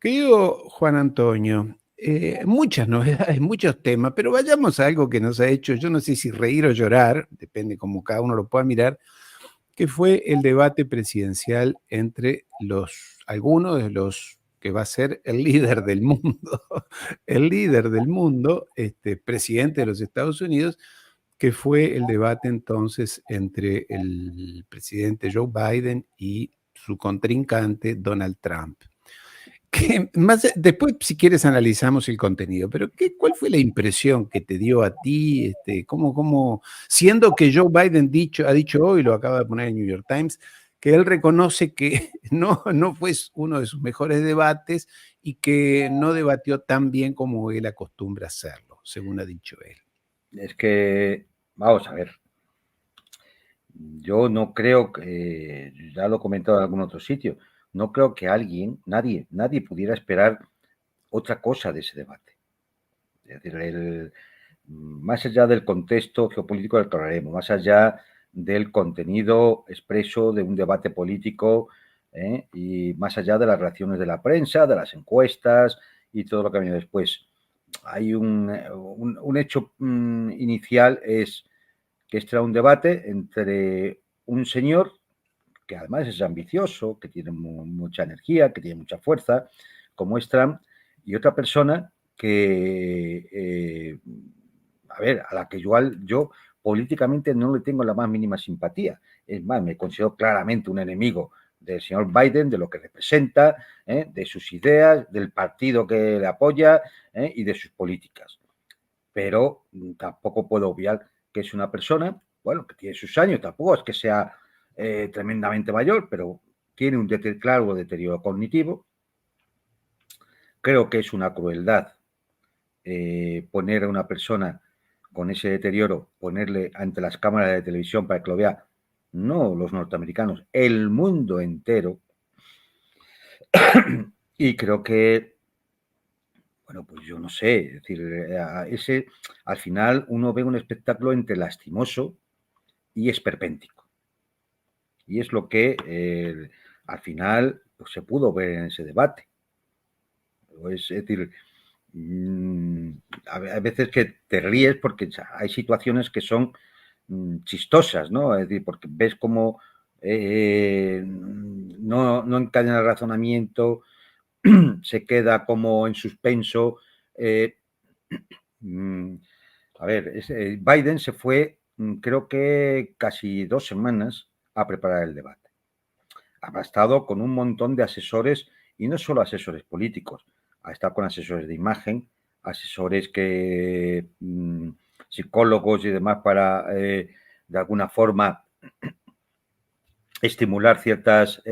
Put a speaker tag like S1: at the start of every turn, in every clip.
S1: Querido Juan Antonio, muchas novedades, muchos temas, pero vayamos a algo que nos ha hecho, yo no sé si reír o llorar, depende cómo cada uno lo pueda mirar, que fue el debate presidencial entre algunos de los que va a ser el líder del mundo, el líder del mundo, presidente de los Estados Unidos, que fue el debate entonces entre el presidente Joe Biden y su contrincante Donald Trump. Después, si quieres, analizamos el contenido, pero ¿cuál fue la impresión que te dio a ti? Siendo que Joe Biden ha dicho hoy, lo acaba de poner en New York Times, que él reconoce que no fue uno de sus mejores debates y que no debatió tan bien como él acostumbra hacerlo, según ha dicho él.
S2: Es que, vamos a ver, yo no creo que, ya lo he comentado en algún otro sitio, no creo que nadie pudiera esperar otra cosa de ese debate. Es decir, más allá del contexto geopolítico del que hablaremos, más allá del contenido expreso de un debate político, y más allá de las reacciones de la prensa, de las encuestas y todo lo que ha venido después. Hay un hecho inicial, es que este era un debate entre un señor que además es ambicioso, que tiene mucha energía, que tiene mucha fuerza, como es Trump, y otra persona que, a la que yo políticamente no le tengo la más mínima simpatía. Es más, me considero claramente un enemigo del señor Biden, de lo que representa, de sus ideas, del partido que le apoya, y de sus políticas. Pero tampoco puedo obviar que es una persona, bueno, que tiene sus años, tampoco es que sea tremendamente mayor, pero tiene un claro deterioro cognitivo. Creo que es una crueldad poner a una persona con ese deterioro, ponerle ante las cámaras de televisión para que lo vea, no los norteamericanos, el mundo entero. Y creo que, bueno, pues yo no sé, es decir, al final uno ve un espectáculo entre lastimoso y esperpéntico. Y es lo que al final pues, se pudo ver en ese debate. Es decir, a veces que te ríes porque hay situaciones que son chistosas, ¿no? Es decir, porque ves cómo no encadena el razonamiento, se queda como en suspenso. A ver, Biden se fue, creo que casi 2 semanas a preparar el debate. Ha estado con un montón de asesores, y no solo asesores políticos, ha estado con asesores de imagen, asesores que psicólogos y demás para de alguna forma estimular ciertas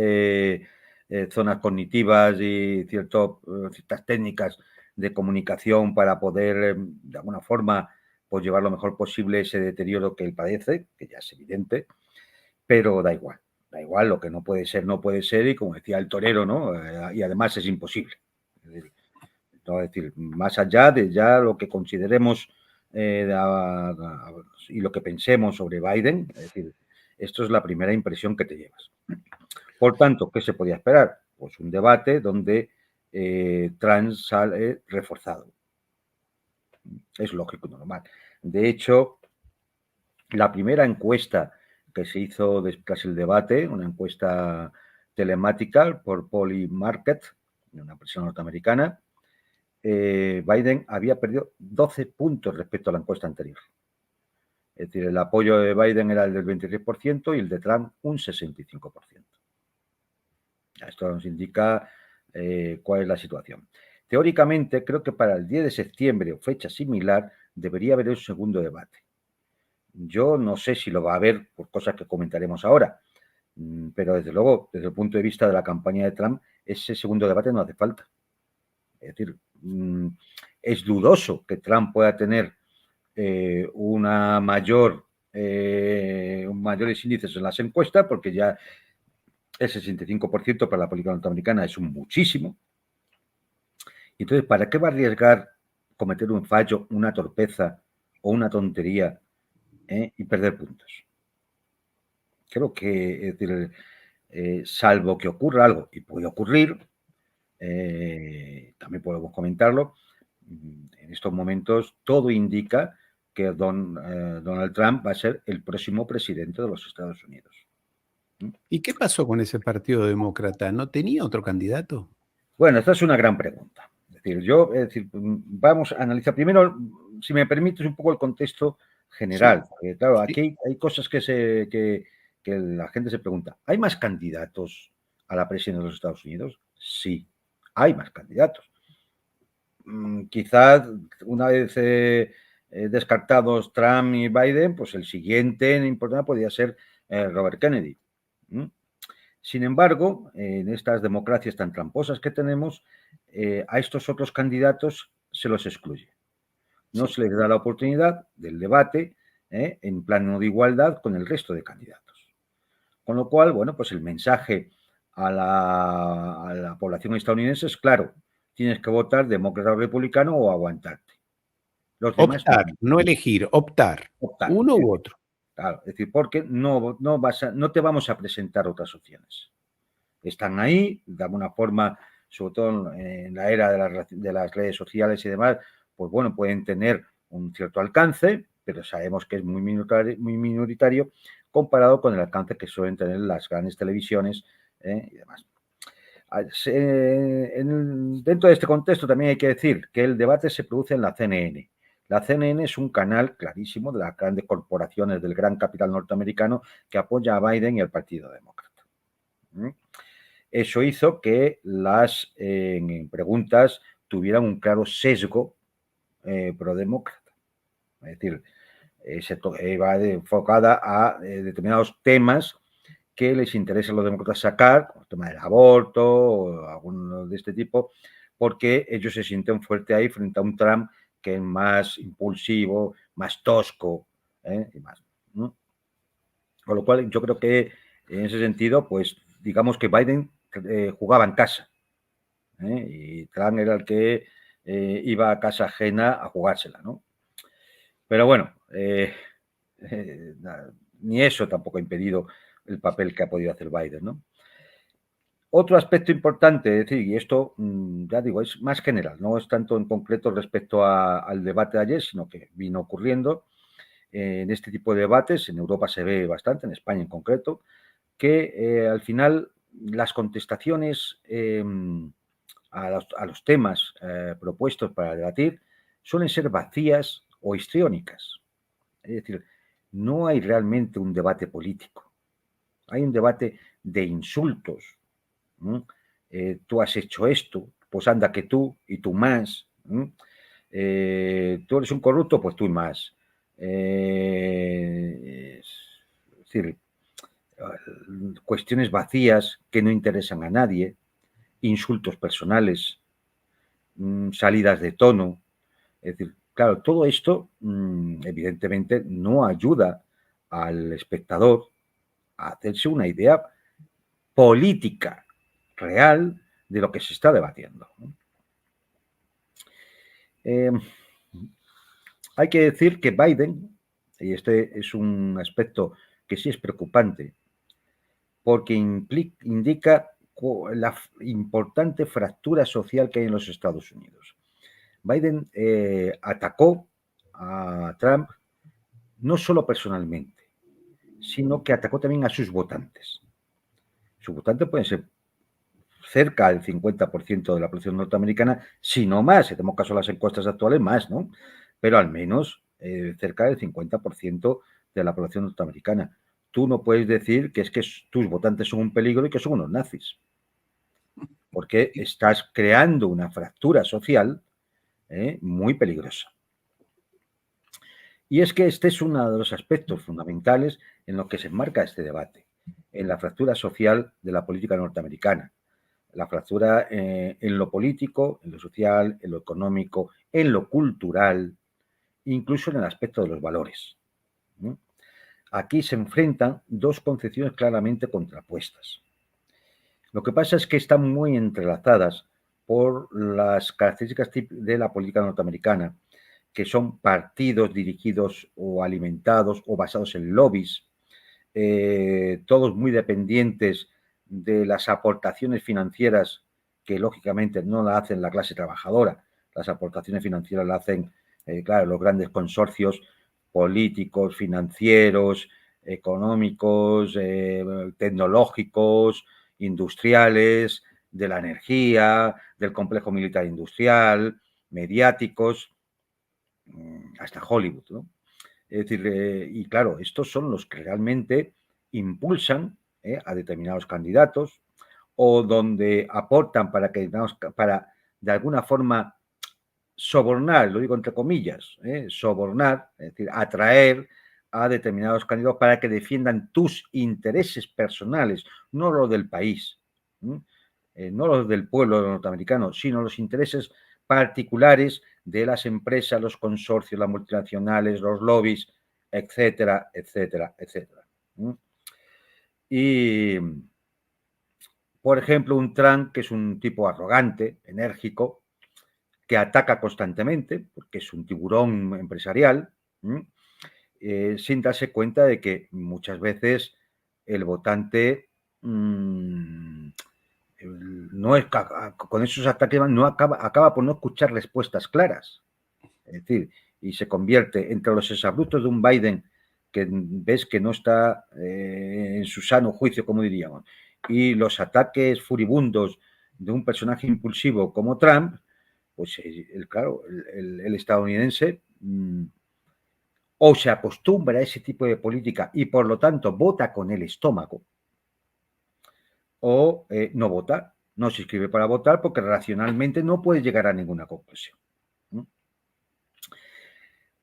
S2: zonas cognitivas y ciertas técnicas de comunicación para poder de alguna forma pues llevar lo mejor posible ese deterioro que él padece, que ya es evidente, pero da igual, lo que no puede ser, no puede ser, y como decía el torero, ¿no? Y además es imposible. Es decir, más allá de ya lo que consideremos y lo que pensemos sobre Biden, es decir, esto es la primera impresión que te llevas. Por tanto, ¿qué se podía esperar? Pues un debate donde Trump sale reforzado. Es lógico y normal. De hecho, la primera encuesta que se hizo tras el debate, una encuesta telemática por Polymarket, una empresa norteamericana, Biden había perdido 12 puntos respecto a la encuesta anterior. Es decir, el apoyo de Biden era el del 23% y el de Trump un 65%. Esto nos indica cuál es la situación. Teóricamente, creo que para el 10 de septiembre o fecha similar debería haber un segundo debate. Yo no sé si lo va a haber por cosas que comentaremos ahora, pero desde luego, desde el punto de vista de la campaña de Trump, ese segundo debate no hace falta. Es decir, es dudoso que Trump pueda tener mayores índices en las encuestas, porque ya el 65% para la política norteamericana es un muchísimo. Entonces, ¿para qué va a arriesgar cometer un fallo, una torpeza o una tontería y perder puntos? Creo que, es decir, salvo que ocurra algo, y puede ocurrir, también podemos comentarlo. En estos momentos todo indica que Donald Trump va a ser el próximo presidente de los Estados Unidos.
S1: ¿Y qué pasó con ese Partido Demócrata? ¿No tenía otro candidato?
S2: Bueno, esta es una gran pregunta. Vamos a analizar primero, si me permites, un poco el contexto general.
S1: Sí,
S2: Porque, claro,
S1: sí.
S2: aquí hay cosas que la gente se pregunta. ¿Hay más candidatos a la presidencia de los Estados Unidos? Sí, hay más candidatos. Quizás una vez descartados Trump y Biden, pues el siguiente en importancia podría ser Robert Kennedy. Sin embargo, en estas democracias tan tramposas que tenemos, a estos otros candidatos se los excluye. No
S1: Sí.
S2: se les da la oportunidad del debate en plano de igualdad con el resto de candidatos. Con lo cual, bueno, pues el mensaje a la población estadounidense es claro, tienes que votar demócrata o republicano o aguantarte. Los demás
S1: Optar, no elegir, optar.
S2: optar.
S1: Uno u otro.
S2: Claro, es decir, porque no te vamos a presentar otras opciones. Están ahí, de alguna forma, sobre todo en la era de las redes sociales y demás, pues bueno, pueden tener un cierto alcance, pero sabemos que es muy minoritario comparado con el alcance que suelen tener las grandes televisiones y demás. Dentro de este contexto también hay que decir que el debate se produce en la CNN. La CNN es un canal clarísimo de las grandes corporaciones del gran capital norteamericano que apoya a Biden y al Partido Demócrata. Eso hizo que las preguntas tuvieran un claro sesgo pro-demócrata. Es decir, va enfocada a determinados temas que les interesa a los demócratas sacar, como el tema del aborto o alguno de este tipo, porque ellos se sienten fuerte ahí frente a un Trump que es más impulsivo, más tosco y más. Con lo cual, yo creo que en ese sentido, pues digamos que Biden jugaba en casa y Trump era el que iba a casa ajena a jugársela, ¿no? Pero bueno, ni eso tampoco ha impedido el papel que ha podido hacer Biden, ¿no? Otro aspecto importante, es decir, y esto ya digo, es más general, no es tanto en concreto respecto al debate de ayer, sino que vino ocurriendo en este tipo de debates, en Europa se ve bastante, en España en concreto, que al final las contestaciones a los temas propuestos para debatir suelen ser vacías o histriónicas. Es decir, no hay realmente un debate político, hay un debate de insultos. Tú has hecho esto, pues anda que tú y tú más. Tú eres un corrupto, pues tú y más. Es decir, cuestiones vacías que no interesan a nadie, insultos personales, salidas de tono. Es decir, claro, todo esto evidentemente no ayuda al espectador a hacerse una idea política real de lo que se está debatiendo. Hay que decir que Biden, y este es un aspecto que sí es preocupante, porque indica la importante fractura social que hay en los Estados Unidos. Biden atacó a Trump no solo personalmente, sino que atacó también a sus votantes. Sus votantes pueden ser cerca del 50% de la población norteamericana, si no más, si tenemos caso de las encuestas actuales, más, ¿no? Pero al menos cerca del 50% de la población norteamericana. Tú no puedes decir que es que tus votantes son un peligro y que son unos nazis, porque estás creando una fractura social muy peligrosa. Y es que este es uno de los aspectos fundamentales en los que se enmarca este debate, en la fractura social de la política norteamericana. La fractura en lo político, en lo social, en lo económico, en lo cultural, incluso en el aspecto de los valores. Aquí se enfrentan dos concepciones claramente contrapuestas. Lo que pasa es que están muy entrelazadas por las características de la política norteamericana, que son partidos dirigidos o alimentados o basados en lobbies, todos muy dependientes de las aportaciones financieras que lógicamente no la hacen la clase trabajadora, las aportaciones financieras la hacen, claro, los grandes consorcios políticos, financieros, económicos, tecnológicos, industriales, de la energía, del complejo militar industrial, mediáticos, hasta Hollywood, ¿no? Es decir, y claro, estos son los que realmente impulsan a determinados candidatos o donde aportan para de alguna forma sobornar, lo digo entre comillas, sobornar, es decir, atraer a determinados candidatos para que defiendan tus intereses personales, no los del país, no los del pueblo norteamericano, sino los intereses particulares de las empresas, los consorcios, las multinacionales, los lobbies, etcétera, etcétera, etcétera. Y, por ejemplo, un Trump, que es un tipo arrogante, enérgico, que ataca constantemente, porque es un tiburón empresarial, sin darse cuenta de que muchas veces el votante no es, con esos ataques no acaba por no escuchar respuestas claras. Es decir, y se convierte entre los exabruptos de un Biden que ves que no está en su sano juicio, como diríamos, y los ataques furibundos de un personaje impulsivo como Trump, pues claro, el estadounidense o se acostumbra a ese tipo de política y por lo tanto vota con el estómago, o no vota, no se inscribe para votar porque racionalmente no puede llegar a ninguna conclusión.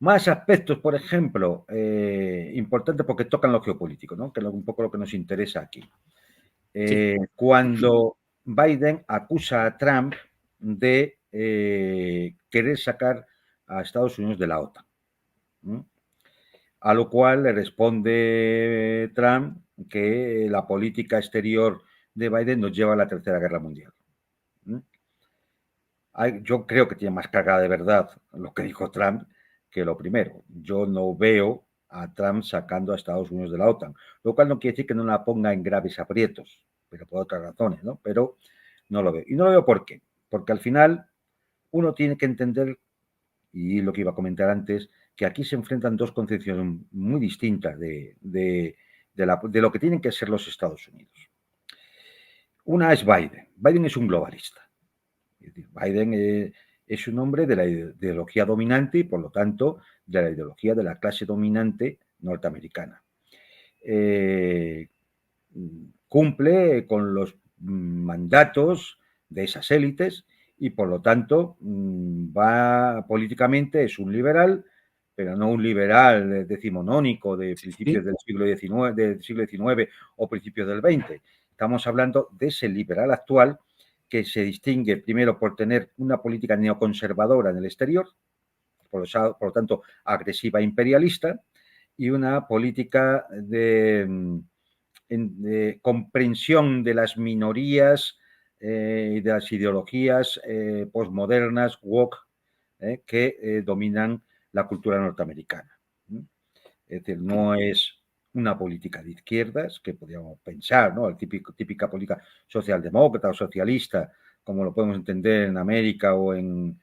S2: Más aspectos, por ejemplo, importantes porque tocan lo geopolítico, ¿no? Que es un poco lo que nos interesa aquí.
S1: Sí.
S2: Cuando Biden acusa a Trump de querer sacar a Estados Unidos de la OTAN. A lo cual le responde Trump que la política exterior de Biden nos lleva a la Tercera Guerra Mundial. Yo creo que tiene más carga de verdad lo que dijo Trump que lo primero. Yo no veo a Trump sacando a Estados Unidos de la OTAN, lo cual no quiere decir que no la ponga en graves aprietos, pero por otras razones, ¿no? Pero no lo veo. Y no lo veo ¿por qué? Porque al final uno tiene que entender, y lo que iba a comentar antes, que aquí se enfrentan dos concepciones muy distintas de lo que tienen que ser los Estados Unidos. Una es Biden. Biden es un globalista. Es decir, Biden es un hombre de la ideología dominante y, por lo tanto, de la ideología de la clase dominante norteamericana. Cumple con los mandatos de esas élites y, por lo tanto, va políticamente, es un liberal, pero no un liberal decimonónico de principios del siglo XIX o principios del XX. Estamos hablando de ese liberal actual que se distingue primero por tener una política neoconservadora en el exterior, por lo tanto agresiva e imperialista, y una política de comprensión de las minorías y de las ideologías postmodernas, woke, que dominan la cultura norteamericana. Es decir, no es una política de izquierdas, que podríamos pensar, ¿no? La típica política socialdemócrata o socialista, como lo podemos entender en América o en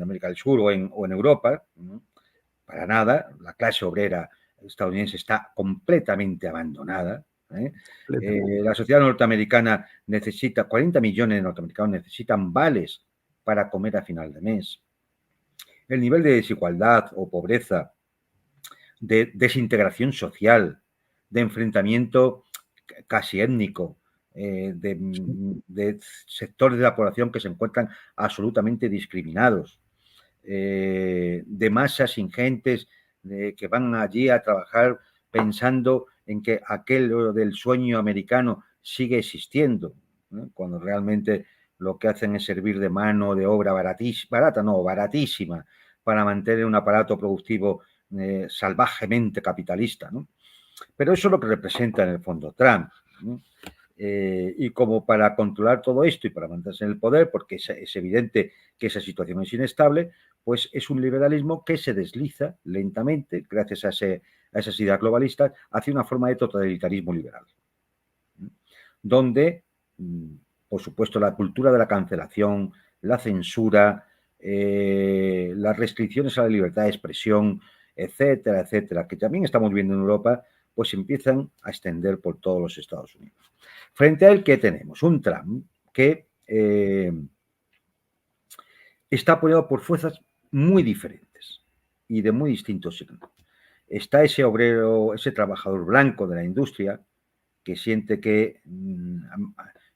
S2: América del Sur o en Europa. Para nada, la clase obrera estadounidense está completamente abandonada. La sociedad norteamericana necesita, 40 millones de norteamericanos necesitan vales para comer a final de mes. El nivel de desigualdad o pobreza, de desintegración social, de enfrentamiento casi étnico, de sectores de la población que se encuentran absolutamente discriminados, de masas ingentes que van allí a trabajar pensando en que aquel del sueño americano sigue existiendo, cuando realmente lo que hacen es servir de mano de obra baratísima, para mantener un aparato productivo salvajemente capitalista, ¿no? Pero eso es lo que representa en el fondo Trump, ¿no? Y como para controlar todo esto y para mantenerse en el poder, porque es evidente que esa situación es inestable, pues es un liberalismo que se desliza lentamente, gracias a esas ideas globalistas, hacia una forma de totalitarismo liberal, donde por supuesto, la cultura de la cancelación, la censura, las restricciones a la libertad de expresión, etcétera, etcétera, que también estamos viendo en Europa, pues empiezan a extender por todos los Estados Unidos. Frente a él, ¿qué tenemos? Un Trump que está apoyado por fuerzas muy diferentes y de muy distintos signos. Está ese obrero, ese trabajador blanco de la industria que siente que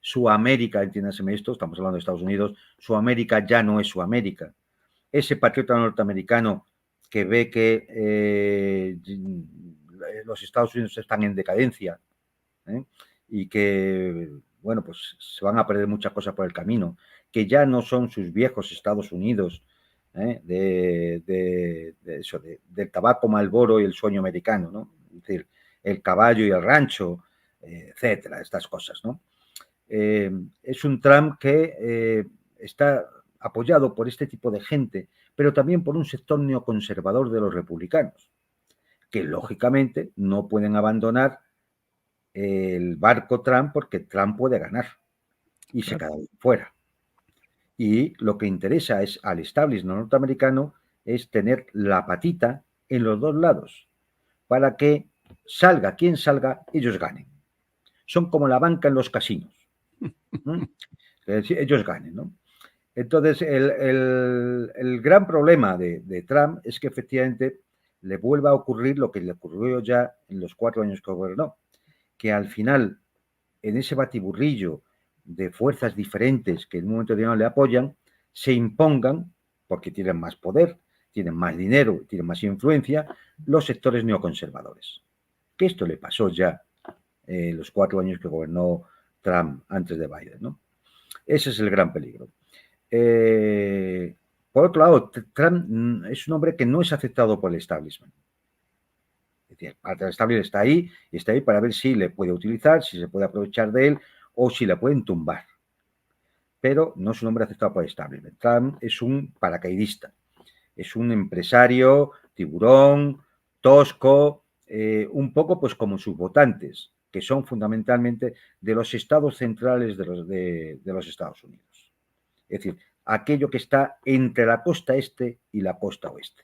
S2: su América, entiéndaseme esto, estamos hablando de Estados Unidos, su América ya no es su América. Ese patriota norteamericano que ve que los Estados Unidos están en decadencia y que, bueno, pues se van a perder muchas cosas por el camino, que ya no son sus viejos Estados Unidos, del tabaco Marlboro y el sueño americano, ¿no? Es decir, el caballo y el rancho, etcétera, estas cosas, ¿no? Es un Trump que está apoyado por este tipo de gente, pero también por un sector neoconservador de los republicanos, que lógicamente no pueden abandonar el barco Trump porque Trump puede ganar y se queda fuera. Y lo que interesa es al establishment norteamericano es tener la patita en los dos lados para que salga quien salga, ellos ganen. Son como la banca en los casinos. Ellos ganen, ¿no? Entonces, el gran problema de Trump es que efectivamente le vuelva a ocurrir lo que le ocurrió ya en los 4 años que gobernó, que al final, en ese batiburrillo de fuerzas diferentes que en un momento determinado le apoyan, se impongan, porque tienen más poder, tienen más dinero, tienen más influencia, los sectores neoconservadores. Que esto le pasó ya en los 4 años que gobernó Trump antes de Biden, ¿no? Ese es el gran peligro. Por otro lado, Trump es un hombre que no es aceptado por el establishment. Es decir, el establishment está ahí para ver si le puede utilizar, si se puede aprovechar de él o si le pueden tumbar. Pero no es un hombre aceptado por el establishment. Trump es un paracaidista, es un empresario tiburón, tosco, un poco pues como sus votantes, que son fundamentalmente de los estados centrales de los Estados Unidos. Es decir, aquello que está entre la costa este y la costa oeste,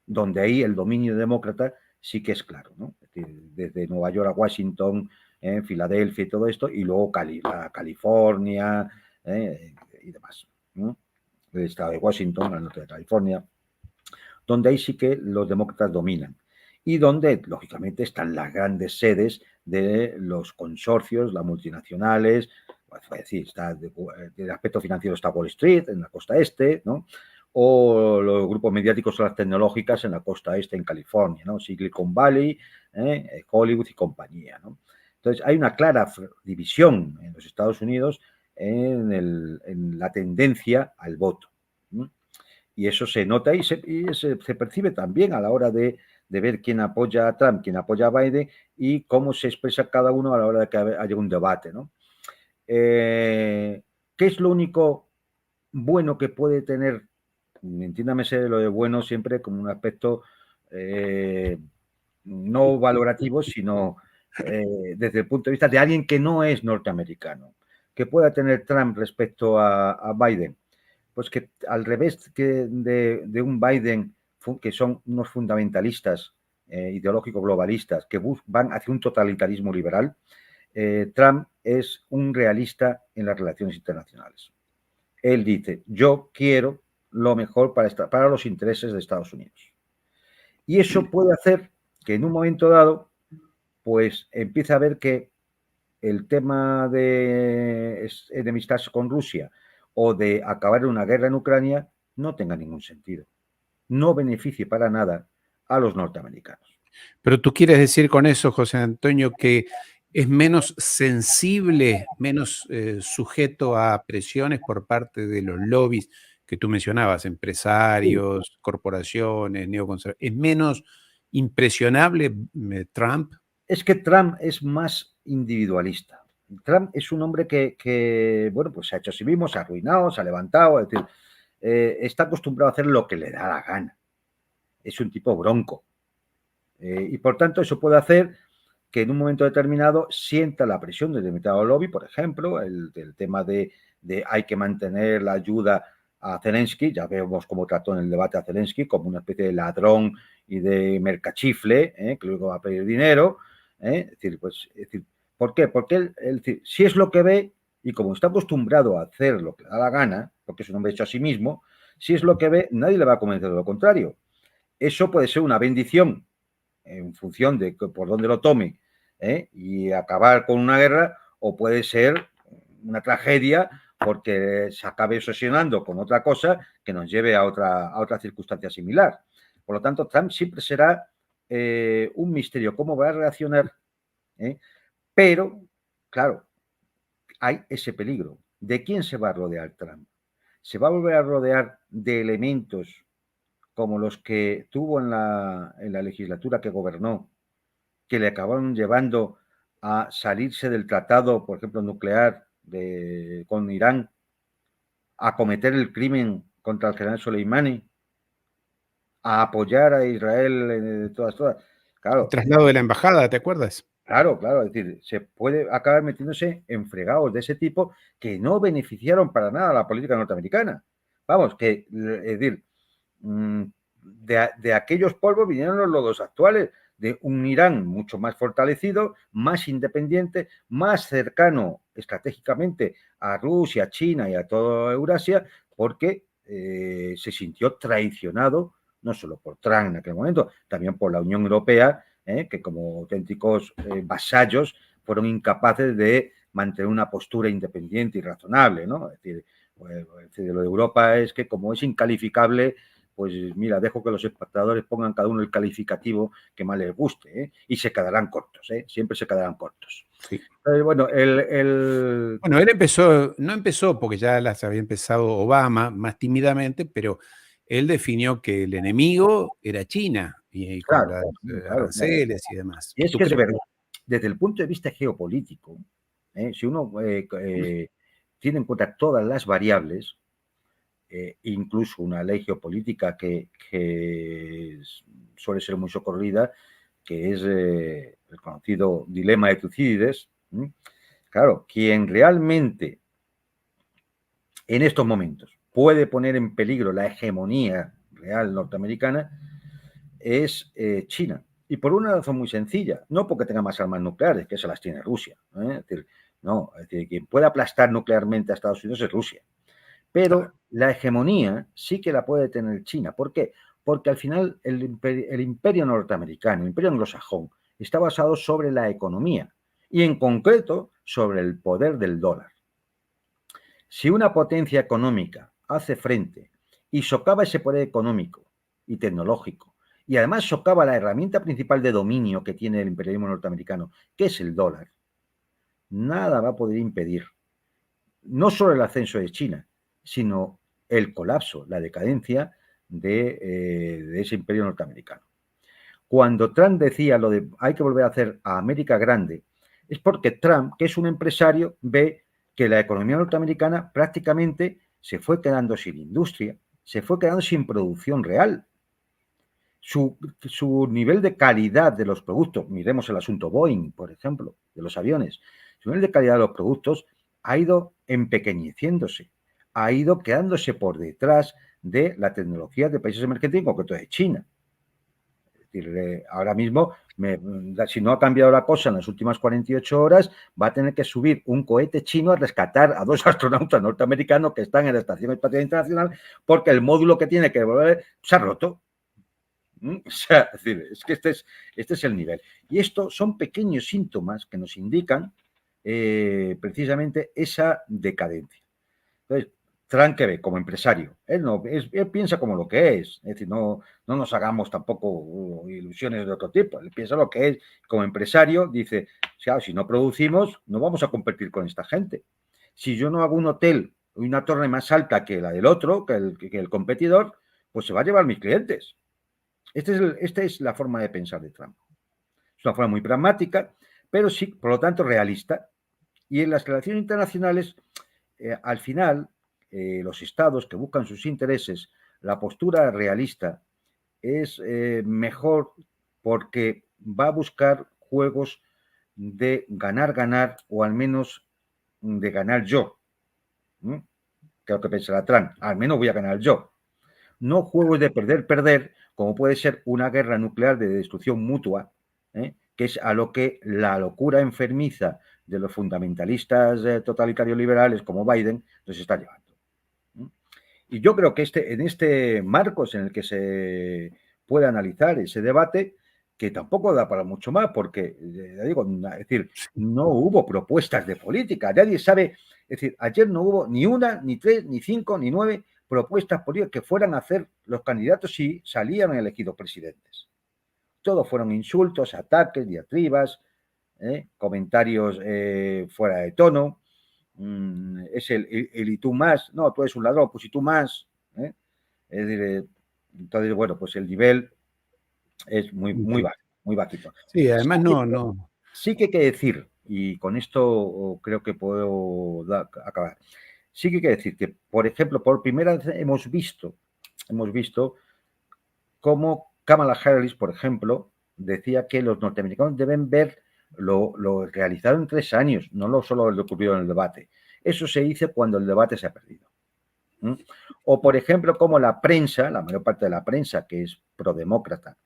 S2: donde ahí el dominio demócrata sí que es claro, ¿no? Es decir, desde Nueva York a Washington, Filadelfia y todo esto, y luego California y demás, ¿no? El estado de Washington, al norte de California, donde ahí sí que los demócratas dominan y donde, lógicamente, están las grandes sedes de los consorcios, las multinacionales, es decir, está del aspecto financiero está Wall Street, en la costa este, ¿no? O los grupos mediáticos o las tecnológicas en la costa este, en California, ¿no? Silicon Valley, Hollywood y compañía, ¿no? Entonces, hay una clara división en los Estados Unidos en la tendencia al voto, ¿no? Y eso se nota y se percibe también a la hora de ver quién apoya a Trump, quién apoya a Biden y cómo se expresa cada uno a la hora de que haya un debate, ¿no? ¿Qué es lo único bueno que puede tener? Entiéndame lo de bueno siempre como un aspecto no valorativo, sino desde el punto de vista de alguien que no es norteamericano. ¿Qué pueda tener Trump respecto a Biden? Pues que al revés que de un Biden, que son unos fundamentalistas ideológicos globalistas que van hacia un totalitarismo liberal, Trump es un realista en las relaciones internacionales. Él dice, yo quiero lo mejor para los intereses de Estados Unidos. Y eso puede hacer que en un momento dado, pues empiece a ver que el tema de enemistarse con Rusia o de acabar una guerra en Ucrania no tenga ningún sentido. No beneficie para nada a los norteamericanos.
S1: Pero tú quieres decir con eso, José Antonio, que es menos sensible, menos sujeto a presiones por parte de los lobbies que tú mencionabas, empresarios, corporaciones, neoconservadores. ¿Es menos impresionable Trump?
S2: Es que Trump es más individualista. Trump es un hombre que bueno, pues se ha hecho a sí mismo, se ha arruinado, se ha levantado, es decir, está acostumbrado a hacer lo que le da la gana. Es un tipo bronco. Y por tanto, eso puede hacer que en un momento determinado sienta la presión de determinado lobby, por ejemplo, el tema de hay que mantener la ayuda a Zelensky. Ya vemos cómo trató en el debate a Zelensky como una especie de ladrón y de mercachifle, que luego va a pedir dinero. Es decir, ¿por qué? Porque él, si es lo que ve, y como está acostumbrado a hacer lo que le da la gana, porque es un hombre hecho a sí mismo, si es lo que ve, nadie le va a convencer de lo contrario. Eso puede ser una bendición en función de por dónde lo tome, y acabar con una guerra, o puede ser una tragedia porque se acabe obsesionando con otra cosa que nos lleve a otra circunstancia similar. Por lo tanto, Trump siempre será un misterio cómo va a reaccionar, pero, claro, hay ese peligro. ¿De quién se va a rodear Trump? ¿Se va a volver a rodear de elementos como los que tuvo en la legislatura que gobernó, que le acabaron llevando a salirse del tratado, por ejemplo, nuclear con Irán, a cometer el crimen contra el general Soleimani, a apoyar a Israel todas? Claro,
S1: El traslado de la embajada, ¿te acuerdas?
S2: Claro, es decir, se puede acabar metiéndose en fregados de ese tipo que no beneficiaron para nada a la política norteamericana. Vamos, es decir, de aquellos polvos vinieron los lodos actuales, de un Irán mucho más fortalecido, más independiente, más cercano estratégicamente a Rusia, China y a toda Eurasia, porque se sintió traicionado, no solo por Trump en aquel momento, también por la Unión Europea, que como auténticos vasallos fueron incapaces de mantener una postura independiente y razonable, ¿no? Es decir, lo de Europa es que como es incalificable, pues mira, dejo que los espectadores pongan cada uno el calificativo que más les guste, y se quedarán cortos, siempre se quedarán cortos.
S1: Sí.
S2: Bueno,
S1: Bueno, él no empezó porque ya las había empezado Obama más tímidamente, pero él definió que el enemigo era China y con
S2: claro,
S1: las
S2: claro.
S1: aranceles y demás.
S2: Y es que es verdad, desde el punto de vista geopolítico, si uno tiene en cuenta todas las variables, incluso una ley geopolítica que suele ser muy socorrida, que es el conocido dilema de Tucídides. Claro, quien realmente en estos momentos puede poner en peligro la hegemonía real norteamericana es China. Y por una razón muy sencilla, no porque tenga más armas nucleares, que esas las tiene Rusia. Es decir, no, es decir, quien puede aplastar nuclearmente a Estados Unidos es Rusia. Pero la hegemonía sí que la puede tener China. ¿Por qué? Porque al final el imperio norteamericano, el imperio anglosajón, está basado sobre la economía y en concreto sobre el poder del dólar. Si una potencia económica hace frente y socava ese poder económico y tecnológico, y además socava la herramienta principal de dominio que tiene el imperialismo norteamericano, que es el dólar, nada va a poder impedir no solo el ascenso de China, sino el colapso, la decadencia de ese imperio norteamericano. Cuando Trump decía lo de hay que volver a hacer a América grande, es porque Trump, que es un empresario, ve que la economía norteamericana prácticamente se fue quedando sin industria, se fue quedando sin producción real. Su nivel de calidad de los productos, miremos el asunto Boeing, por ejemplo, de los aviones, su nivel de calidad de los productos ha ido empequeñeciéndose, ha ido quedándose por detrás de la tecnología de países emergentes, en concreto de China. Es decir, ahora mismo, si no ha cambiado la cosa en las últimas 48 horas, va a tener que subir un cohete chino a rescatar a 2 astronautas norteamericanos que están en la Estación Espacial Internacional porque el módulo que tiene que volver se ha roto. O sea, es decir, es que este es el nivel. Y esto son pequeños síntomas que nos indican precisamente esa decadencia. Entonces, Trump, que ve como empresario, él piensa como lo que es decir, no nos hagamos tampoco ilusiones de otro tipo, él piensa lo que es, como empresario, dice, claro, si no producimos, no vamos a competir con esta gente. Si yo no hago un hotel, una torre más alta que la del otro, que el competidor, pues se va a llevar mis clientes. Esta es la forma de pensar de Trump. Es una forma muy pragmática, pero sí, por lo tanto, realista. Y en las relaciones internacionales, al final, los estados que buscan sus intereses, la postura realista es mejor porque va a buscar juegos de ganar, o al menos de ganar yo. Creo que pensará Trump, al menos voy a ganar yo. No juegos de perder, como puede ser una guerra nuclear de destrucción mutua, que es a lo que la locura enfermiza de los fundamentalistas totalitarios liberales como Biden nos está llevando. Y yo creo que en este marco es en el que se puede analizar ese debate, que tampoco da para mucho más, porque, ya digo, es decir, no hubo propuestas de política, nadie sabe, es decir, ayer no hubo ni una, ni tres, ni cinco, ni nueve propuestas políticas que fueran a hacer los candidatos si salían elegidos presidentes. Todos fueron insultos, ataques, diatribas, comentarios fuera de tono. Es el y tú más, no, tú eres un ladrón, pues y tú más. Es decir, entonces, bueno, pues el nivel es muy bajo, muy bajito.
S1: Sí, además no.
S2: Sí que hay que decir, y con esto creo que puedo acabar, sí que hay que decir que, por ejemplo, por primera vez hemos visto cómo Kamala Harris, por ejemplo, decía que los norteamericanos deben ver lo realizado en 3 años, no solo lo ocurrido en el debate. Eso se dice cuando el debate se ha perdido. O, por ejemplo, como la prensa, la mayor parte de la prensa, que es prodemócrata,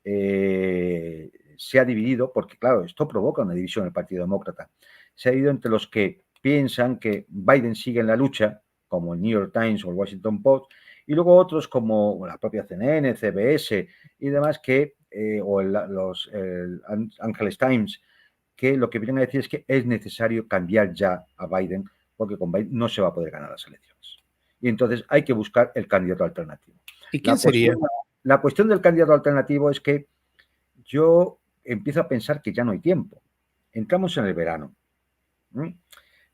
S2: se ha dividido, porque claro, esto provoca una división en el Partido Demócrata. Se ha dividido entre los que piensan que Biden sigue en la lucha, como el New York Times o el Washington Post, y luego otros como la propia CNN, CBS y demás, o los Angeles Times, que lo que vienen a decir es que es necesario cambiar ya a Biden, porque con Biden no se va a poder ganar las elecciones. Y entonces hay que buscar el candidato alternativo.
S1: ¿Y quién sería?
S2: La cuestión del candidato alternativo es que yo empiezo a pensar que ya no hay tiempo. Entramos en el verano.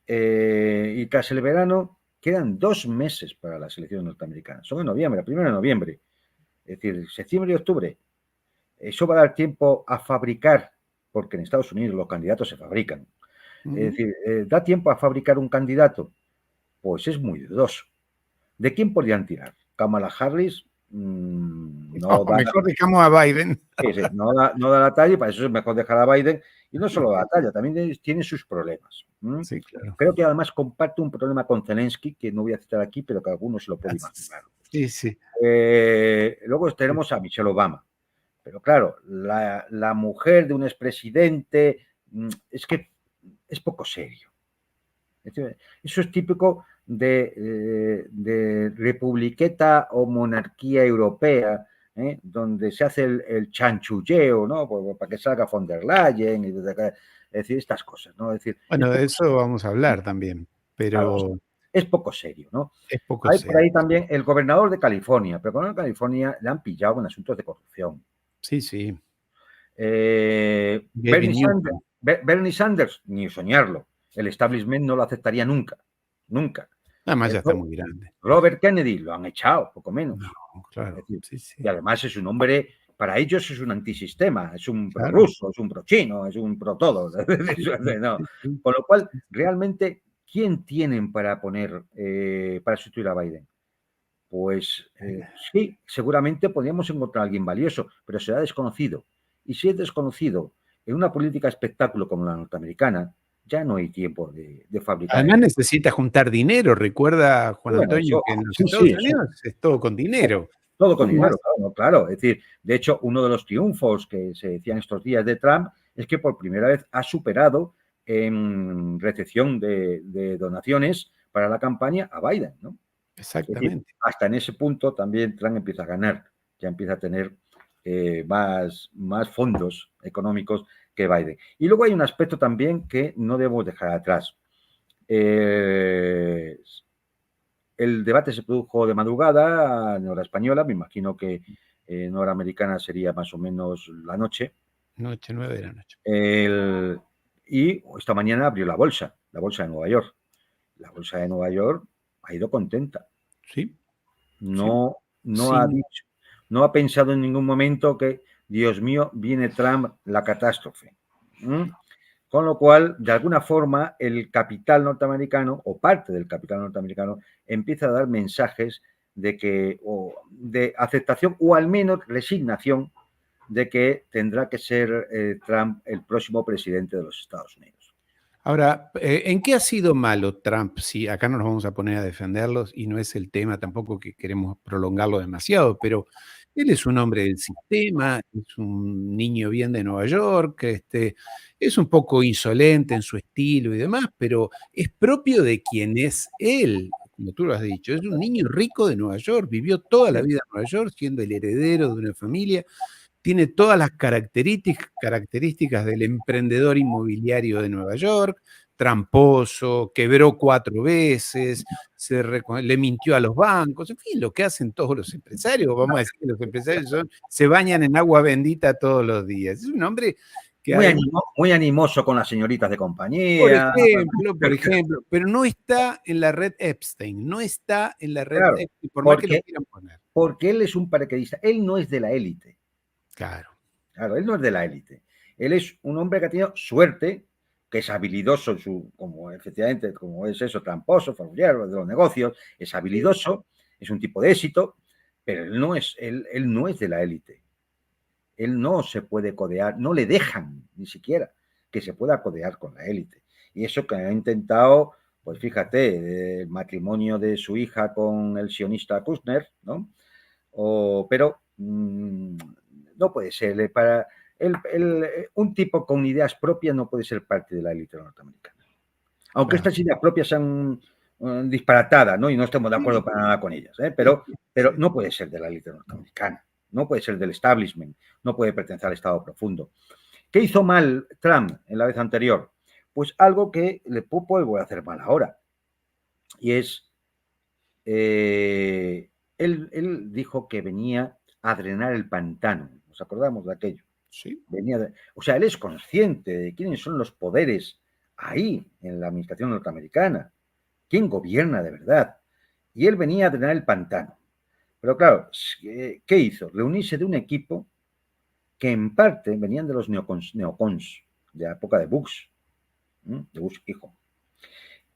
S2: Y tras el verano quedan 2 meses para las elecciones norteamericanas. Son en noviembre, el 1 de noviembre. Es decir, septiembre y octubre. Eso va a dar tiempo a fabricar, porque en Estados Unidos los candidatos se fabrican. Es decir, ¿da tiempo a fabricar un candidato? Pues es muy dudoso. ¿De quién podrían tirar? Kamala Harris
S1: No, mejor dejamos a Biden.
S2: Sí, no da la talla, y para eso es mejor dejar a Biden. Y no solo da la talla, también tiene sus problemas.
S1: Sí, claro.
S2: Creo que además comparte un problema con Zelensky, que no voy a citar aquí, pero que algunos se lo pueden imaginar.
S1: Sí, sí.
S2: Luego tenemos a Michelle Obama. Pero claro, la mujer de un expresidente es que es poco serio. Eso es típico de republiqueta o monarquía europea, donde se hace el chanchulleo, ¿no? Para que salga von der Leyen, es decir, estas cosas, ¿no? Es decir,
S1: bueno, de eso vamos a hablar también, pero
S2: claro, es poco serio, ¿no?
S1: es poco
S2: Hay
S1: serio.
S2: por ahí también el gobernador de California, pero el gobernador de California le han pillado en asuntos de corrupción.
S1: Sí, sí.
S2: Bernie Sanders, ni soñarlo. El establishment no lo aceptaría nunca. Nunca.
S1: Además ya está muy grande.
S2: Robert Kennedy lo han echado, poco menos.
S1: No, claro.
S2: Es decir,
S1: Sí.
S2: Y además es un hombre, para ellos es un antisistema, es un pro-ruso, es un pro-chino, es un pro-todo. No. Con lo cual, realmente, ¿quién tienen para poner, para sustituir a Biden? Pues sí, seguramente podríamos encontrar a alguien valioso, pero será desconocido. Y si es desconocido en una política espectáculo como la norteamericana, ya no hay tiempo de fabricar.
S1: Además necesita juntar dinero. Recuerda, Juan Antonio, que en los Estados Unidos es todo con dinero.
S2: Todo con dinero, claro. Es decir, de hecho, uno de los triunfos que se decían estos días de Trump es que por primera vez ha superado en recepción de donaciones para la campaña a Biden, ¿no?
S1: Exactamente.
S2: Es decir, hasta en ese punto también Trump empieza a ganar, ya empieza a tener más fondos económicos que Biden. Y luego hay un aspecto también que no debemos dejar atrás. El debate se produjo de madrugada en hora española, me imagino que en hora americana sería más o menos la noche.
S1: 9 de la noche.
S2: Y esta mañana abrió la bolsa de Nueva York. La bolsa de Nueva York ha ido contenta.
S1: Sí.
S2: No ha dicho, no ha pensado en ningún momento que, Dios mío, viene Trump, la catástrofe. Con lo cual, de alguna forma, el capital norteamericano, o parte del capital norteamericano, empieza a dar mensajes de aceptación o al menos resignación de que tendrá que ser Trump el próximo presidente de los Estados Unidos.
S1: Ahora, ¿en qué ha sido malo Trump? Si acá no nos vamos a poner a defenderlos y no es el tema tampoco que queremos prolongarlo demasiado, pero él es un hombre del sistema, es un niño bien de Nueva York, es un poco insolente en su estilo y demás, pero es propio de quien es él, como tú lo has dicho. Es un niño rico de Nueva York, vivió toda la vida en Nueva York siendo el heredero de una familia. Tiene todas las características del emprendedor inmobiliario de Nueva York, tramposo, quebró 4 veces, le mintió a los bancos, en fin, lo que hacen todos los empresarios. Vamos a decir que los empresarios se bañan en agua bendita todos los días. Es un hombre que
S2: muy animoso con las señoritas de compañía.
S1: por ejemplo, pero no está en la red Epstein, no está en la red
S2: Claro,
S1: Epstein, por más que lo quieran poner.
S2: Porque él es un paracaidista, él no es de la élite.
S1: Claro.
S2: Claro, él no es de la élite. Él es un hombre que ha tenido suerte, que es habilidoso, como efectivamente, como es eso, tramposo, farfullero de los negocios, es habilidoso, es un tipo de éxito, pero él no es de la élite. Él no se puede codear, no le dejan ni siquiera que se pueda codear con la élite. Y eso que ha intentado, pues fíjate, el matrimonio de su hija con el sionista Kushner, ¿no? Pero no puede ser. Para un tipo con ideas propias no puede ser parte de la élite norteamericana. Aunque estas ideas propias sean disparatadas, ¿no? Y no estemos de acuerdo para nada con ellas, pero no puede ser de la élite norteamericana, no puede ser del establishment, no puede pertenecer al Estado profundo. ¿Qué hizo mal Trump en la vez anterior? Pues algo que le voy a hacer mal ahora. Y es, él dijo que venía a drenar el pantano. ¿Nos acordamos de aquello?
S1: Sí.
S2: O sea, él es consciente de quiénes son los poderes ahí en la administración norteamericana, quién gobierna de verdad. Y él venía a drenar el pantano. Pero claro, ¿qué hizo? Reunirse de un equipo que en parte venían de los neocons de la época de Bush hijo.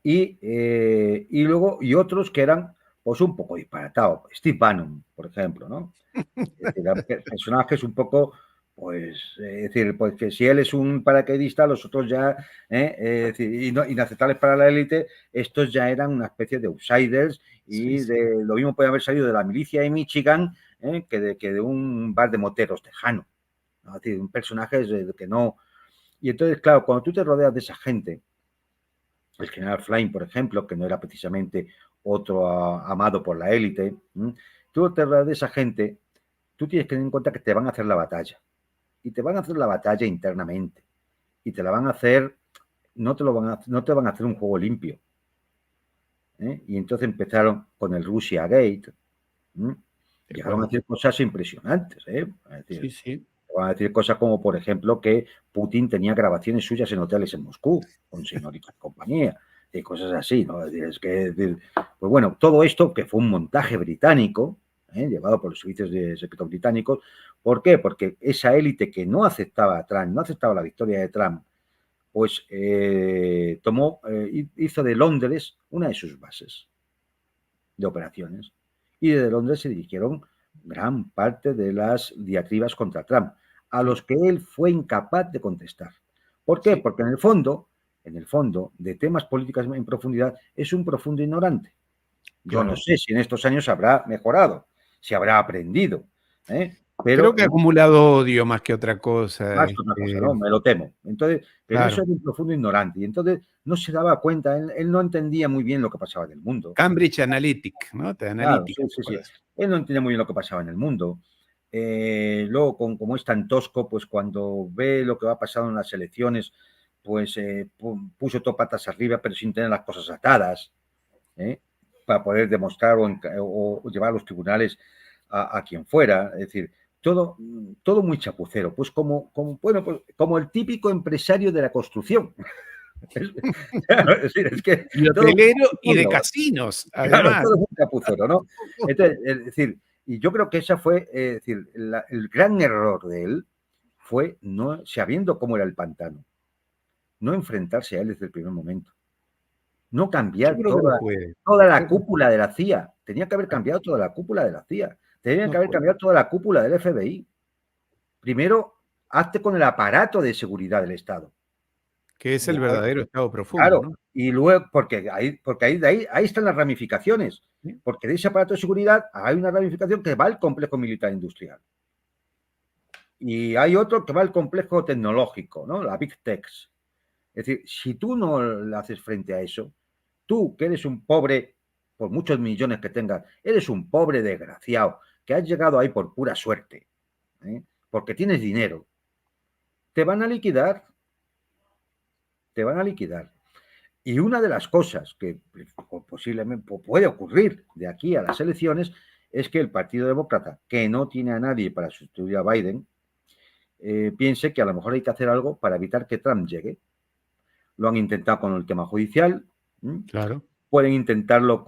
S2: Y luego, y otros que eran pues un poco disparatados. Steve Bannon, por ejemplo, ¿no? Es decir, personajes un poco, pues, es decir, pues que si él es un paracaidista, los otros ya, es decir, inaceptables para la élite, estos ya eran una especie de outsiders y lo mismo puede haber salido de la milicia de Michigan que de un bar de moteros tejano. ¿No? Es decir, un personaje que no. Y entonces, claro, cuando tú te rodeas de esa gente, el general Flynn, por ejemplo, que no era precisamente otro amado por la élite, tú te rodeas de esa gente, tú tienes que tener en cuenta que te van a hacer la batalla. Y te van a hacer la batalla internamente. Y te la van a hacer, no te van a hacer un juego limpio. Y entonces empezaron con el Russia Gate. Llegaron a decir cosas impresionantes. Es decir, van a decir cosas como, por ejemplo, que Putin tenía grabaciones suyas en hoteles en Moscú, con señoritas de compañía, y cosas así, ¿no? Es que, pues bueno, todo esto que fue un montaje británico, llevado por los servicios secretos británicos. ¿Por qué? Porque esa élite que no aceptaba a Trump, no aceptaba la victoria de Trump, pues hizo de Londres una de sus bases de operaciones. Y desde Londres se dirigieron gran parte de las diatribas contra Trump, a los que él fue incapaz de contestar. ¿Por qué? Porque en el fondo, de temas políticos en profundidad, es un profundo ignorante. Yo no sé si en estos años habrá mejorado, si habrá aprendido. Pero
S1: creo que ha acumulado odio más que otra cosa.
S2: Más que otra cosa, ¿no? Me lo temo. Entonces, pero eso es un profundo ignorante. Y entonces no se daba cuenta, él no entendía muy bien lo que pasaba en el mundo.
S1: Cambridge Analytica, ¿no?
S2: Claro, sí. Él no entendía muy bien lo que pasaba en el mundo. Luego, como es tan tosco, pues cuando ve lo que va pasando en las elecciones, pues puso todo patas arriba, pero sin tener las cosas atadas, para poder demostrar o llevar a los tribunales a quien fuera. Es decir, todo muy chapucero, pues como el típico empresario de la construcción.
S1: Es que y hotelero y de casinos, además.
S2: Claro, todo es un chapucero, ¿no? Entonces, es decir, y yo creo que esa fue, el gran error de él fue no sabiendo cómo era el pantano, no enfrentarse a él desde el primer momento, no cambiar toda la cúpula de la CIA. Tenía que haber cambiado toda la cúpula de la CIA, tenía que haber cambiado toda la cúpula del FBI. primero, hazte con el aparato de seguridad del Estado.
S1: Que es el verdadero Estado profundo,
S2: Claro,
S1: ¿no?
S2: y luego, porque ahí están las ramificaciones,
S1: ¿Sí?
S2: porque de ese aparato de seguridad hay una ramificación que va al complejo militar industrial. Y hay otro que va al complejo tecnológico, ¿no? La Big Techs. Es decir, si tú no le haces frente a eso, tú que eres un pobre, por muchos millones que tengas, eres un pobre desgraciado, que has llegado ahí por pura suerte, ¿eh? Porque tienes dinero, te van a liquidar, te van a liquidar. Y una de las cosas que posiblemente puede ocurrir de aquí a las elecciones es que el Partido Demócrata, que no tiene a nadie para sustituir a Biden, piense que a lo mejor hay que hacer algo para evitar que Trump llegue. Lo han intentado con el tema judicial,
S1: Claro.
S2: pueden intentarlo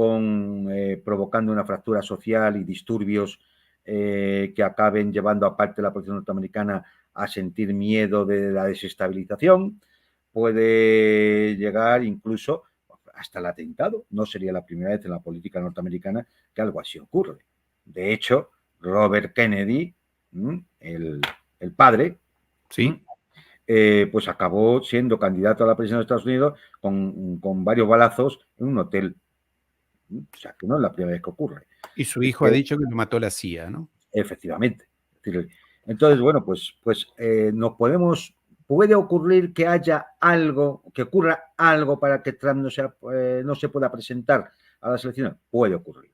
S2: provocando una fractura social y disturbios que acaben llevando a parte de la población norteamericana a sentir miedo de la desestabilización. Puede llegar incluso hasta el atentado. No sería la primera vez en la política norteamericana que algo así ocurre. De hecho, Robert Kennedy, el padre,
S1: Sí.
S2: pues acabó siendo candidato a la presidencia de Estados Unidos con varios balazos en un hotel. O sea, que no es la primera vez que ocurre.
S1: Y su hijo ha dicho que lo mató la CIA, ¿no?
S2: Efectivamente. Entonces, bueno, pues puede ocurrir que haya algo, que ocurra algo para que Trump no se pueda presentar a las elecciones. Puede ocurrir.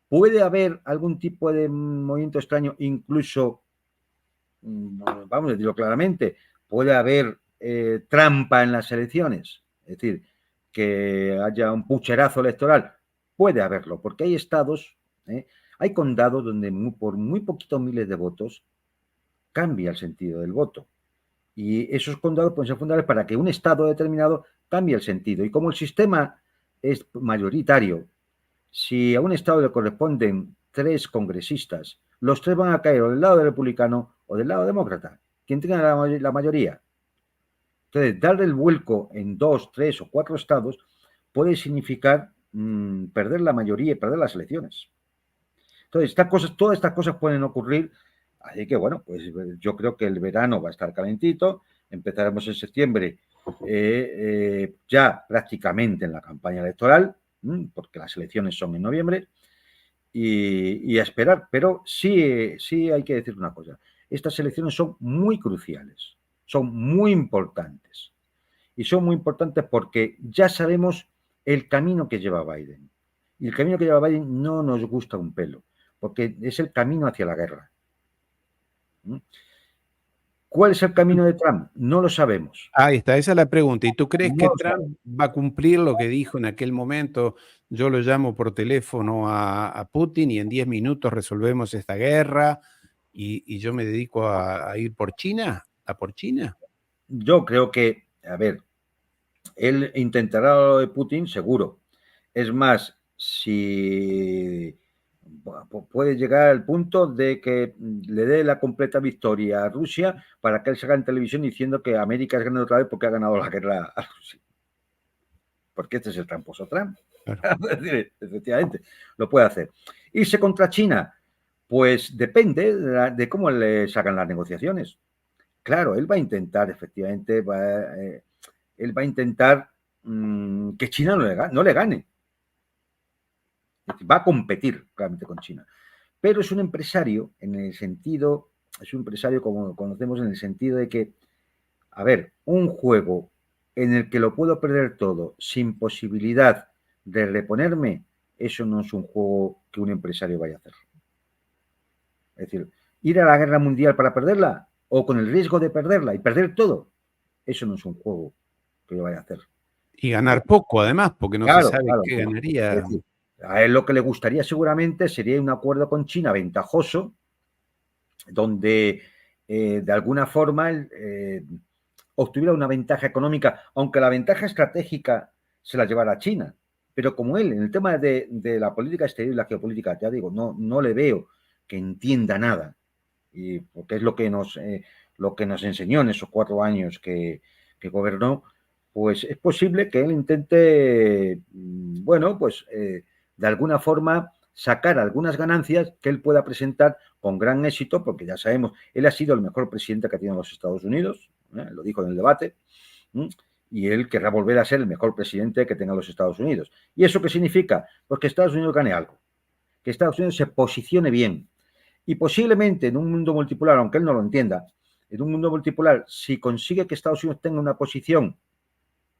S2: Puede haber algún tipo de movimiento extraño, incluso, vamos a decirlo claramente, puede haber trampa en las elecciones. Es decir, que haya un pucherazo electoral. Puede haberlo, porque hay estados, hay condados donde por muy poquitos miles de votos cambia el sentido del voto. Y esos condados pueden ser fundamentales para que un estado determinado cambie el sentido. Y como el sistema es mayoritario, si a un estado le corresponden 3 congresistas, los 3 van a caer o del lado del republicano o del lado demócrata. Quien tenga la mayoría. Entonces, darle el vuelco en 2, 3 o 4 estados puede significar perder la mayoría y perder las elecciones. Entonces, todas estas cosas pueden ocurrir. Así que, bueno, pues yo creo que el verano va a estar calentito. Empezaremos en septiembre ya prácticamente en la campaña electoral, porque las elecciones son en noviembre, y a esperar. Pero sí hay que decir una cosa. Estas elecciones son muy cruciales, son muy importantes. Y son muy importantes porque ya sabemos el camino que lleva Biden. Y el camino que lleva Biden no nos gusta un pelo, porque es el camino hacia la guerra. ¿Cuál es el camino de Trump? No lo sabemos.
S1: Ahí está, esa es la pregunta. ¿Y tú crees
S2: No
S1: que
S2: lo sabemos.
S1: Trump va a cumplir lo que dijo en aquel momento? Yo lo llamo por teléfono a Putin y en 10 minutos resolvemos esta guerra y yo me dedico a ir por China, a por China.
S2: Yo creo que, a ver, él intentará lo de Putin, seguro. Es más, si puede llegar al punto de que le dé la completa victoria a Rusia para que él salga en televisión diciendo que América es ganado otra vez porque ha ganado la guerra a Rusia. Porque este es el tramposo Trump.
S1: Claro.
S2: Efectivamente, lo puede hacer. Irse contra China, pues depende de cómo le sacan las negociaciones. Claro, él va a intentar, efectivamente, él va a intentar que China no le gane. Es decir, va a competir claramente con China. Pero es un empresario en el sentido, es un empresario como lo conocemos en el sentido de que, a ver, un juego en el que lo puedo perder todo sin posibilidad de reponerme, eso no es un juego que un empresario vaya a hacer. Es decir, ir a la guerra mundial para perderla o con el riesgo de perderla y perder todo, eso no es un juego que yo vaya a hacer.
S1: Y ganar poco, además, porque no se
S2: Claro,
S1: sabe
S2: claro.
S1: qué
S2: Es
S1: ganaría.
S2: decir, a él lo que le gustaría seguramente sería un acuerdo con China ventajoso, donde de alguna forma obtuviera una ventaja económica, aunque la ventaja estratégica se la llevara a China. Pero como él, en el tema de la política exterior y la geopolítica, ya digo, no le veo que entienda nada, y porque es lo que nos enseñó en esos 4 años que gobernó, pues es posible que él intente, bueno, pues de alguna forma sacar algunas ganancias que él pueda presentar con gran éxito, porque ya sabemos, él ha sido el mejor presidente que ha tenido los Estados Unidos, lo dijo en el debate, y él querrá volver a ser el mejor presidente que tenga los Estados Unidos. ¿Y eso qué significa? Pues que Estados Unidos gane algo, que Estados Unidos se posicione bien. Y posiblemente en un mundo multipolar, aunque él no lo entienda, en un mundo multipolar, si consigue que Estados Unidos tenga una posición,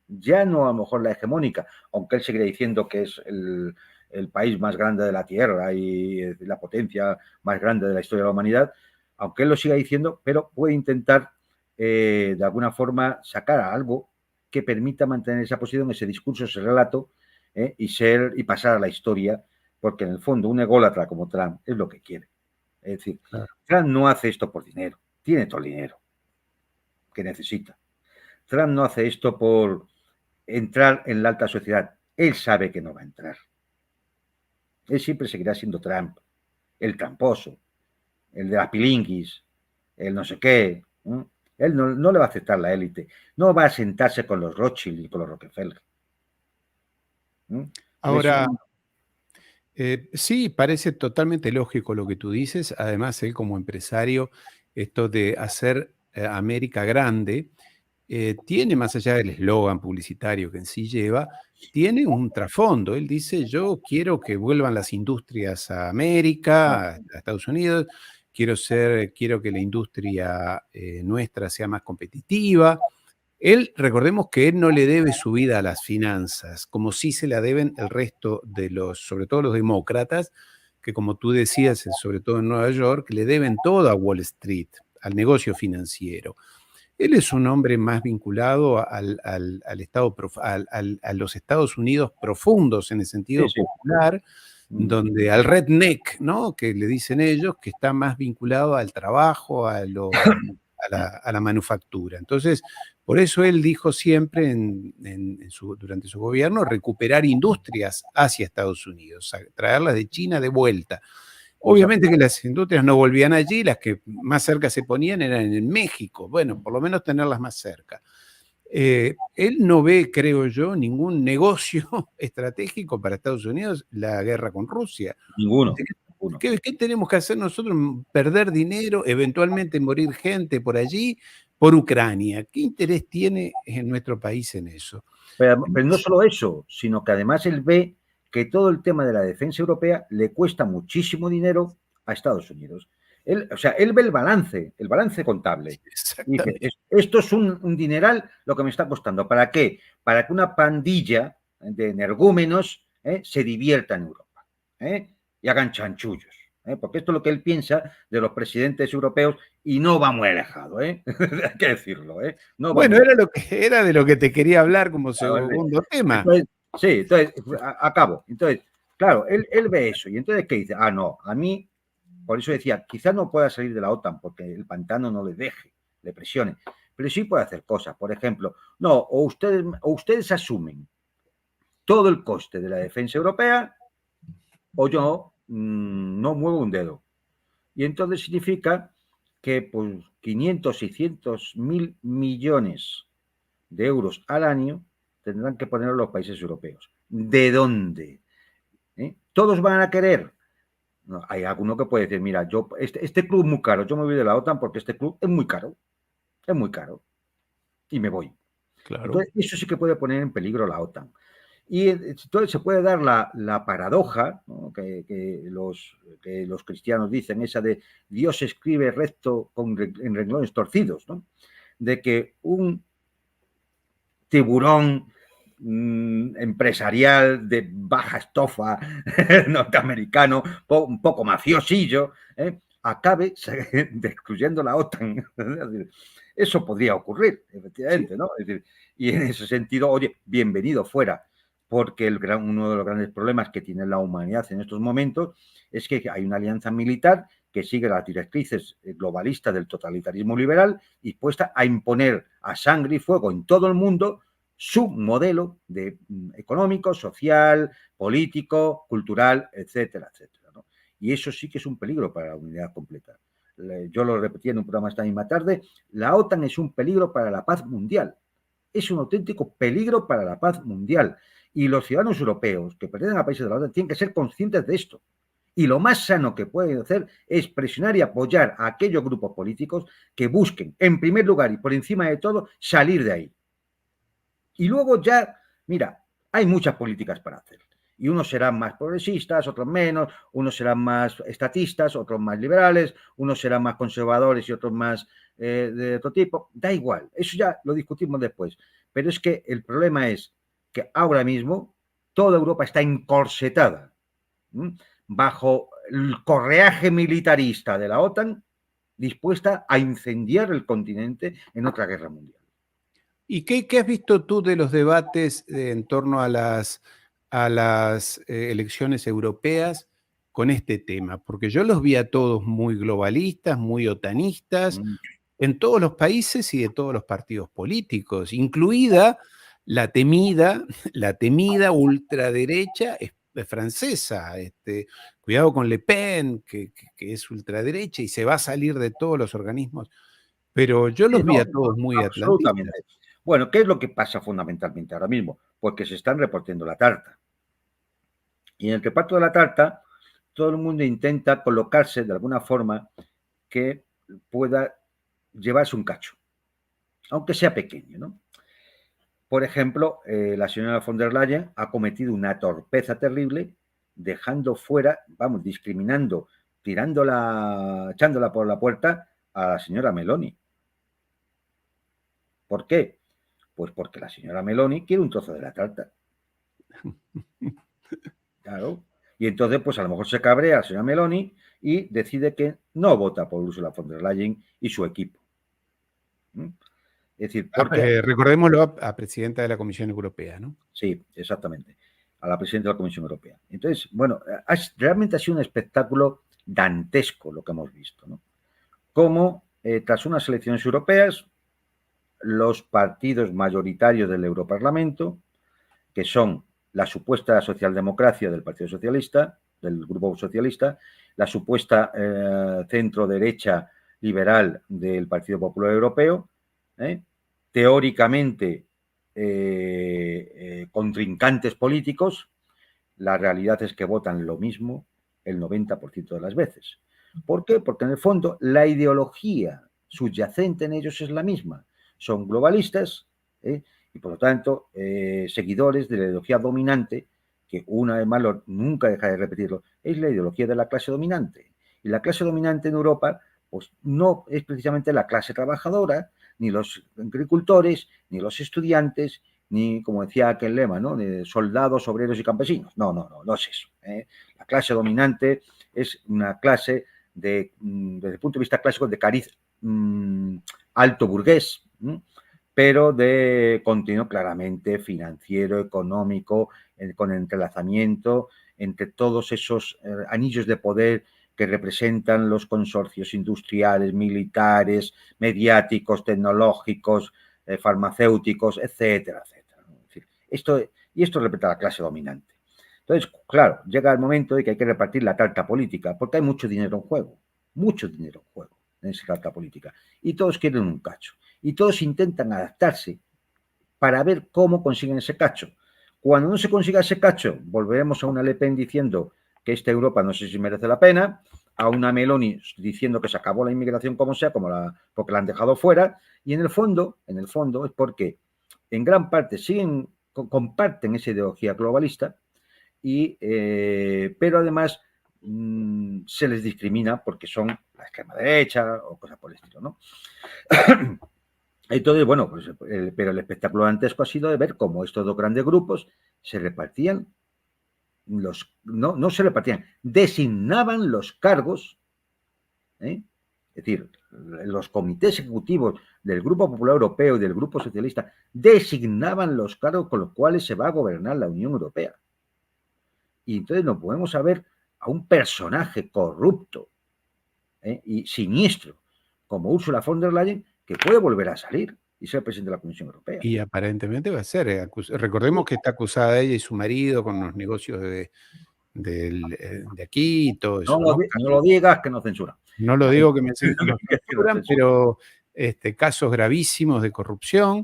S2: ya no a lo mejor la hegemónica, aunque él seguirá diciendo que es el país más grande de la Tierra y la potencia más grande de la historia de la humanidad, aunque él lo siga diciendo, pero puede intentar de alguna forma sacar a algo que permita mantener esa posición, ese discurso, ese relato, y pasar a la historia, porque en el fondo un ególatra como Trump es lo que quiere. Es decir, claro, Trump no hace esto por dinero, tiene todo el dinero que necesita. Trump no hace esto por entrar en la alta sociedad. Él sabe que no va a entrar. Él siempre seguirá siendo Trump, el tramposo, el de las pilinguis, el no sé qué. Él no le va a aceptar la élite. No va a sentarse con los Rothschild y con los Rockefeller.
S1: Ahora, sí, parece totalmente lógico lo que tú dices. Además, él como empresario, esto de hacer América grande, tiene, más allá del eslogan publicitario que en sí lleva, tiene un trasfondo. Él dice, yo quiero que vuelvan las industrias a América, a Estados Unidos, quiero que la industria nuestra sea más competitiva. Él, recordemos que él no le debe su vida a las finanzas, como sí se la deben el resto de sobre todo los demócratas, que como tú decías, sobre todo en Nueva York, le deben todo a Wall Street, al negocio financiero. Él es un hombre más vinculado a los Estados Unidos profundos en el sentido popular, donde al redneck, ¿no? Que le dicen ellos, que está más vinculado al trabajo, a la manufactura. Entonces, por eso él dijo siempre durante su gobierno recuperar industrias hacia Estados Unidos, traerlas de China de vuelta. Obviamente que las industrias no volvían allí, las que más cerca se ponían eran en México. Bueno, por lo menos tenerlas más cerca. Él no ve, creo yo, ningún negocio estratégico para Estados Unidos la guerra con Rusia.
S2: Ninguno.
S1: ¿Qué tenemos que hacer nosotros? Perder dinero, eventualmente morir gente por allí, por Ucrania. ¿Qué interés tiene en nuestro país en eso?
S2: Pero no solo eso, sino que además él ve que todo el tema de la defensa europea le cuesta muchísimo dinero a Estados Unidos. Él ve el balance contable. Y dice, esto es un dineral lo que me está costando. ¿Para qué? Para que una pandilla de energúmenos se divierta en Europa y hagan chanchullos. Porque esto es lo que él piensa de los presidentes europeos y no va muy alejado, hay que decirlo. No
S1: bueno, era de lo que te quería hablar como segundo tema.
S2: Entonces, acabo. Entonces, claro, él ve eso y entonces, ¿qué dice? No, a mí, por eso decía, quizás no pueda salir de la OTAN porque el pantano no le deje, le presione, pero sí puede hacer cosas. Por ejemplo, o ustedes asumen todo el coste de la defensa europea o yo no muevo un dedo. Y entonces significa que pues 500, 600 mil millones de euros al año tendrán que poner los países europeos. ¿De dónde? ¿Todos van a querer? No, hay alguno que puede decir, mira, yo este club es muy caro, yo me voy de la OTAN porque este club es muy caro, y me voy. Claro. Entonces, eso sí que puede poner en peligro la OTAN. Y entonces se puede dar la paradoja, ¿no? que los cristianos dicen, esa de Dios escribe recto en renglones torcidos, ¿no? De que un tiburón empresarial de baja estofa norteamericano, un poco mafiosillo, acabe destruyendo la OTAN. Eso podría ocurrir, efectivamente, ¿no? Es decir, y en ese sentido, oye, bienvenido fuera, porque uno de los grandes problemas que tiene la humanidad en estos momentos es que hay una alianza militar que sigue las directrices globalistas del totalitarismo liberal y puesta a imponer a sangre y fuego en todo el mundo su modelo económico, social, político, cultural, etcétera, etcétera, ¿no? Y eso sí que es un peligro para la unidad completa. Yo lo repetí en un programa esta misma tarde, la OTAN es un peligro para la paz mundial. Es un auténtico peligro para la paz mundial. Y los ciudadanos europeos que pertenecen a países de la OTAN tienen que ser conscientes de esto. Y lo más sano que pueden hacer es presionar y apoyar a aquellos grupos políticos que busquen, en primer lugar y por encima de todo, salir de ahí. Y luego ya, mira, hay muchas políticas para hacer. Y unos serán más progresistas, otros menos, unos serán más estatistas, otros más liberales, unos serán más conservadores y otros más de otro tipo. Da igual, eso ya lo discutimos después. Pero es que el problema es que ahora mismo toda Europa está encorsetada, ¿m?, bajo el correaje militarista de la OTAN, dispuesta a incendiar el continente en otra guerra mundial.
S1: ¿Y qué has visto tú de los debates en torno a las elecciones europeas con este tema? Porque yo los vi a todos muy globalistas, muy otanistas,
S2: Mm.
S1: en todos los países y de todos los partidos políticos, incluida la temida, la temida ultraderecha francesa. Cuidado con Le Pen, que es ultraderecha y se va a salir de todos los organismos. Pero yo
S2: Sí,
S1: los vi
S2: no,
S1: a todos muy atlantistas.
S2: absolutamente. Bueno, ¿qué es lo que pasa fundamentalmente ahora mismo? Pues que se están repartiendo la tarta. Y en el reparto de la tarta, todo el mundo intenta colocarse de alguna forma que pueda llevarse un cacho, aunque sea pequeño, ¿no? Por ejemplo, la señora von der Leyen ha cometido una torpeza terrible, dejando fuera, vamos, discriminando, echándola por la puerta a la señora Meloni. ¿Por qué? Pues porque la señora Meloni quiere un trozo de la tarta. Claro. Y entonces, pues a lo mejor se cabrea la señora Meloni y decide que no vota por Ursula von der Leyen y su equipo. ¿Mm? Es decir, porque...
S1: Recordémoslo a presidenta de la Comisión Europea, ¿no?
S2: Sí, exactamente. A la presidenta de la Comisión Europea. Entonces, bueno, realmente ha sido un espectáculo dantesco lo que hemos visto, ¿no? Cómo, tras unas elecciones europeas, los partidos mayoritarios del Europarlamento, que son la supuesta socialdemocracia del Partido Socialista, del Grupo Socialista, la supuesta centro-derecha liberal del Partido Popular Europeo, teóricamente contrincantes políticos, la realidad es que votan lo mismo el 90% de las veces. ¿Por qué? Porque en el fondo la ideología subyacente en ellos es la misma. Son globalistas y por lo tanto seguidores de la ideología dominante, que una vez más nunca deja de repetirlo, es la ideología de la clase dominante. Y la clase dominante en Europa pues no es precisamente la clase trabajadora, ni los agricultores, ni los estudiantes, ni, como decía aquel lema, ¿no?, de soldados, obreros y campesinos. No es eso. La clase dominante es una clase desde el punto de vista clásico de cariz alto burgués, pero de contenido claramente financiero, económico, con entrelazamiento entre todos esos anillos de poder que representan los consorcios industriales, militares, mediáticos, tecnológicos, farmacéuticos, etcétera, etcétera. Es decir, esto representa la clase dominante. Entonces, claro, llega el momento de que hay que repartir la tarta política, porque hay mucho dinero en juego en esa tarta política, y todos quieren un cacho, y todos intentan adaptarse para ver cómo consiguen ese cacho. Cuando no se consiga ese cacho, volveremos a una Le Pen diciendo que esta Europa no sé si merece la pena, a una Meloni diciendo que se acabó la inmigración como sea, porque la han dejado fuera, y en el fondo es porque en gran parte comparten esa ideología globalista, pero además se les discrimina porque son la extrema derecha o cosas por el estilo, ¿no? Entonces, bueno, pues, pero el espectáculo dantesco ha sido de ver cómo estos dos grandes grupos se repartían no se repartían, designaban los cargos, es decir, los comités ejecutivos del Grupo Popular Europeo y del Grupo Socialista designaban los cargos con los cuales se va a gobernar la Unión Europea. Y entonces no podemos saber a un personaje corrupto y siniestro como Ursula von der Leyen que puede volver a salir y ser presidente de la Comisión Europea.
S1: Y aparentemente va a ser. Recordemos que está acusada ella y su marido con los negocios de aquí y todo eso, ¿no?
S2: No lo digas, que nos censuran.
S1: No lo digo que nos censuran, pero casos gravísimos de corrupción.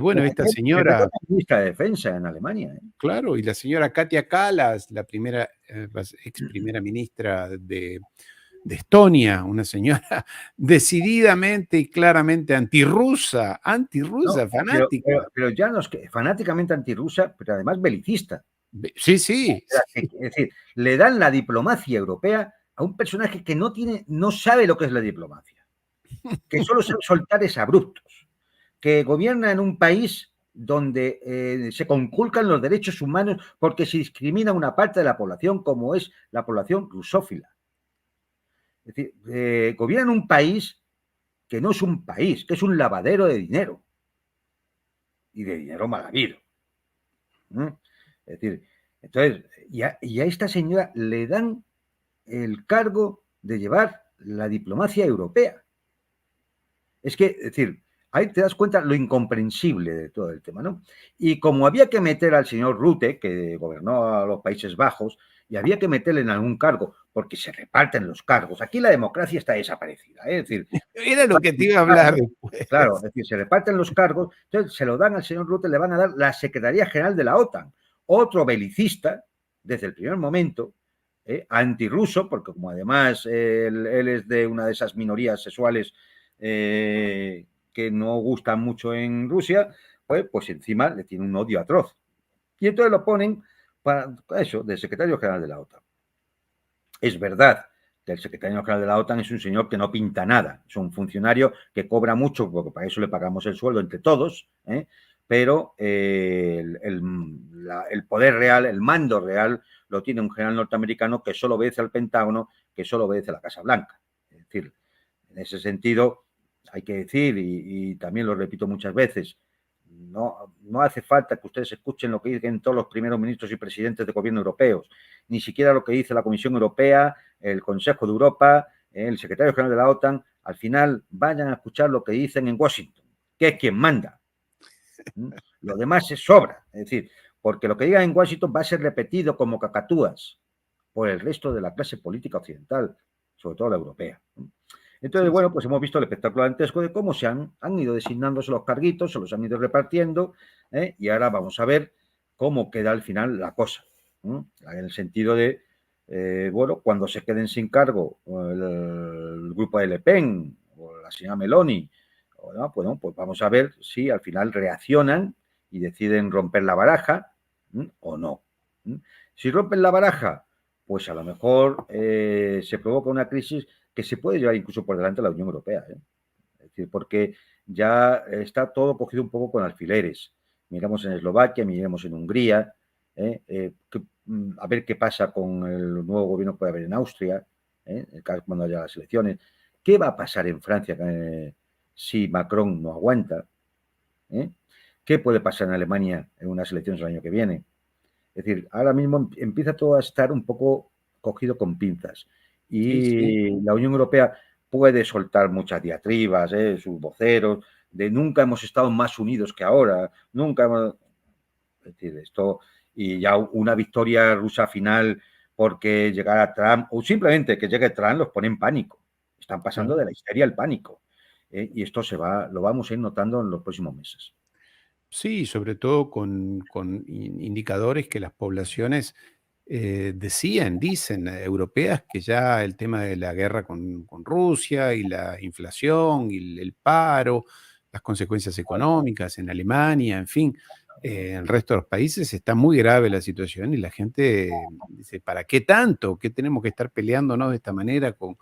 S1: Bueno, esta señora,
S2: Ministra de Defensa en Alemania.
S1: claro, y la señora Katia Kallas, la primera, ex primera ministra de Estonia, una señora decididamente y claramente antirrusa,
S2: No,
S1: fanática.
S2: pero ya no es que fanáticamente antirrusa, pero además belicista.
S1: Sí, sí, sí.
S2: Es decir, le dan la diplomacia europea a un personaje que no sabe lo que es la diplomacia, que solo sabe soltar exabruptos, que gobierna en un país donde se conculcan los derechos humanos porque se discrimina una parte de la población como es la población rusófila. Es decir, gobierna en un país que no es un país, que es un lavadero de dinero y de dinero mal habido. Es decir, entonces, y a esta señora le dan el cargo de llevar la diplomacia europea. Es que, es decir, ahí te das cuenta lo incomprensible de todo el tema, ¿no? Y como había que meter al señor Rutte, que gobernó a los Países Bajos, y había que meterle en algún cargo, porque se reparten los cargos. Aquí la democracia está desaparecida, ¿eh? Es decir,
S1: Era lo que te iba a hablar después.
S2: claro, es decir, se reparten los cargos, entonces se lo dan al señor Rutte, le van a dar la Secretaría General de la OTAN, otro belicista, desde el primer momento, antirruso, porque como además él es de una de esas minorías sexuales que no gustan mucho en Rusia, pues encima le tiene un odio atroz. Y entonces lo ponen para eso, de secretario general de la OTAN. Es verdad que el secretario general de la OTAN es un señor que no pinta nada, es un funcionario que cobra mucho, porque para eso le pagamos el sueldo entre todos, pero el poder real, el mando real, lo tiene un general norteamericano que solo obedece al Pentágono, que solo obedece a la Casa Blanca. Es decir, en ese sentido, hay que decir, y también lo repito muchas veces, no hace falta que ustedes escuchen lo que dicen todos los primeros ministros y presidentes de gobierno europeos, ni siquiera lo que dice la Comisión Europea, el Consejo de Europa, el secretario general de la OTAN. Al final vayan a escuchar lo que dicen en Washington, que es quien manda. Lo demás es sobra, es decir, porque lo que digan en Washington va a ser repetido como cacatúas por el resto de la clase política occidental, sobre todo la europea. Entonces, bueno, pues hemos visto el espectáculo dantesco de cómo han ido designándose los carguitos, se los han ido repartiendo, y ahora vamos a ver cómo queda al final la cosa. En el sentido de, bueno, cuando se queden sin cargo el grupo de Le Pen o la señora Meloni, ¿no? Bueno, pues vamos a ver si al final reaccionan y deciden romper la baraja o no. Si rompen la baraja, pues a lo mejor se provoca una crisis que se puede llevar incluso por delante a la Unión Europea. Es decir, porque ya está todo cogido un poco con alfileres. Miramos en Eslovaquia, miramos en Hungría, a ver qué pasa con el nuevo gobierno que puede haber en Austria, cuando haya las elecciones. ¿Qué va a pasar en Francia si Macron no aguanta? ¿Qué puede pasar en Alemania en unas elecciones el año que viene? Es decir, ahora mismo empieza todo a estar un poco cogido con pinzas. Y la Unión Europea puede soltar muchas diatribas, sus voceros, de nunca hemos estado más unidos que ahora, nunca hemos... Es decir, esto, y ya una victoria rusa final porque llegara Trump, o simplemente que llegue Trump, los pone en pánico. Están pasando de la histeria al pánico. Y esto lo vamos a ir notando en los próximos meses.
S1: Sí, sobre todo con indicadores que las poblaciones dicen, europeas, que ya el tema de la guerra con Rusia y la inflación y el paro, las consecuencias económicas en Alemania, en fin, en el resto de los países está muy grave la situación y la gente dice, ¿para qué tanto? ¿Qué tenemos que estar peleándonos de esta manera con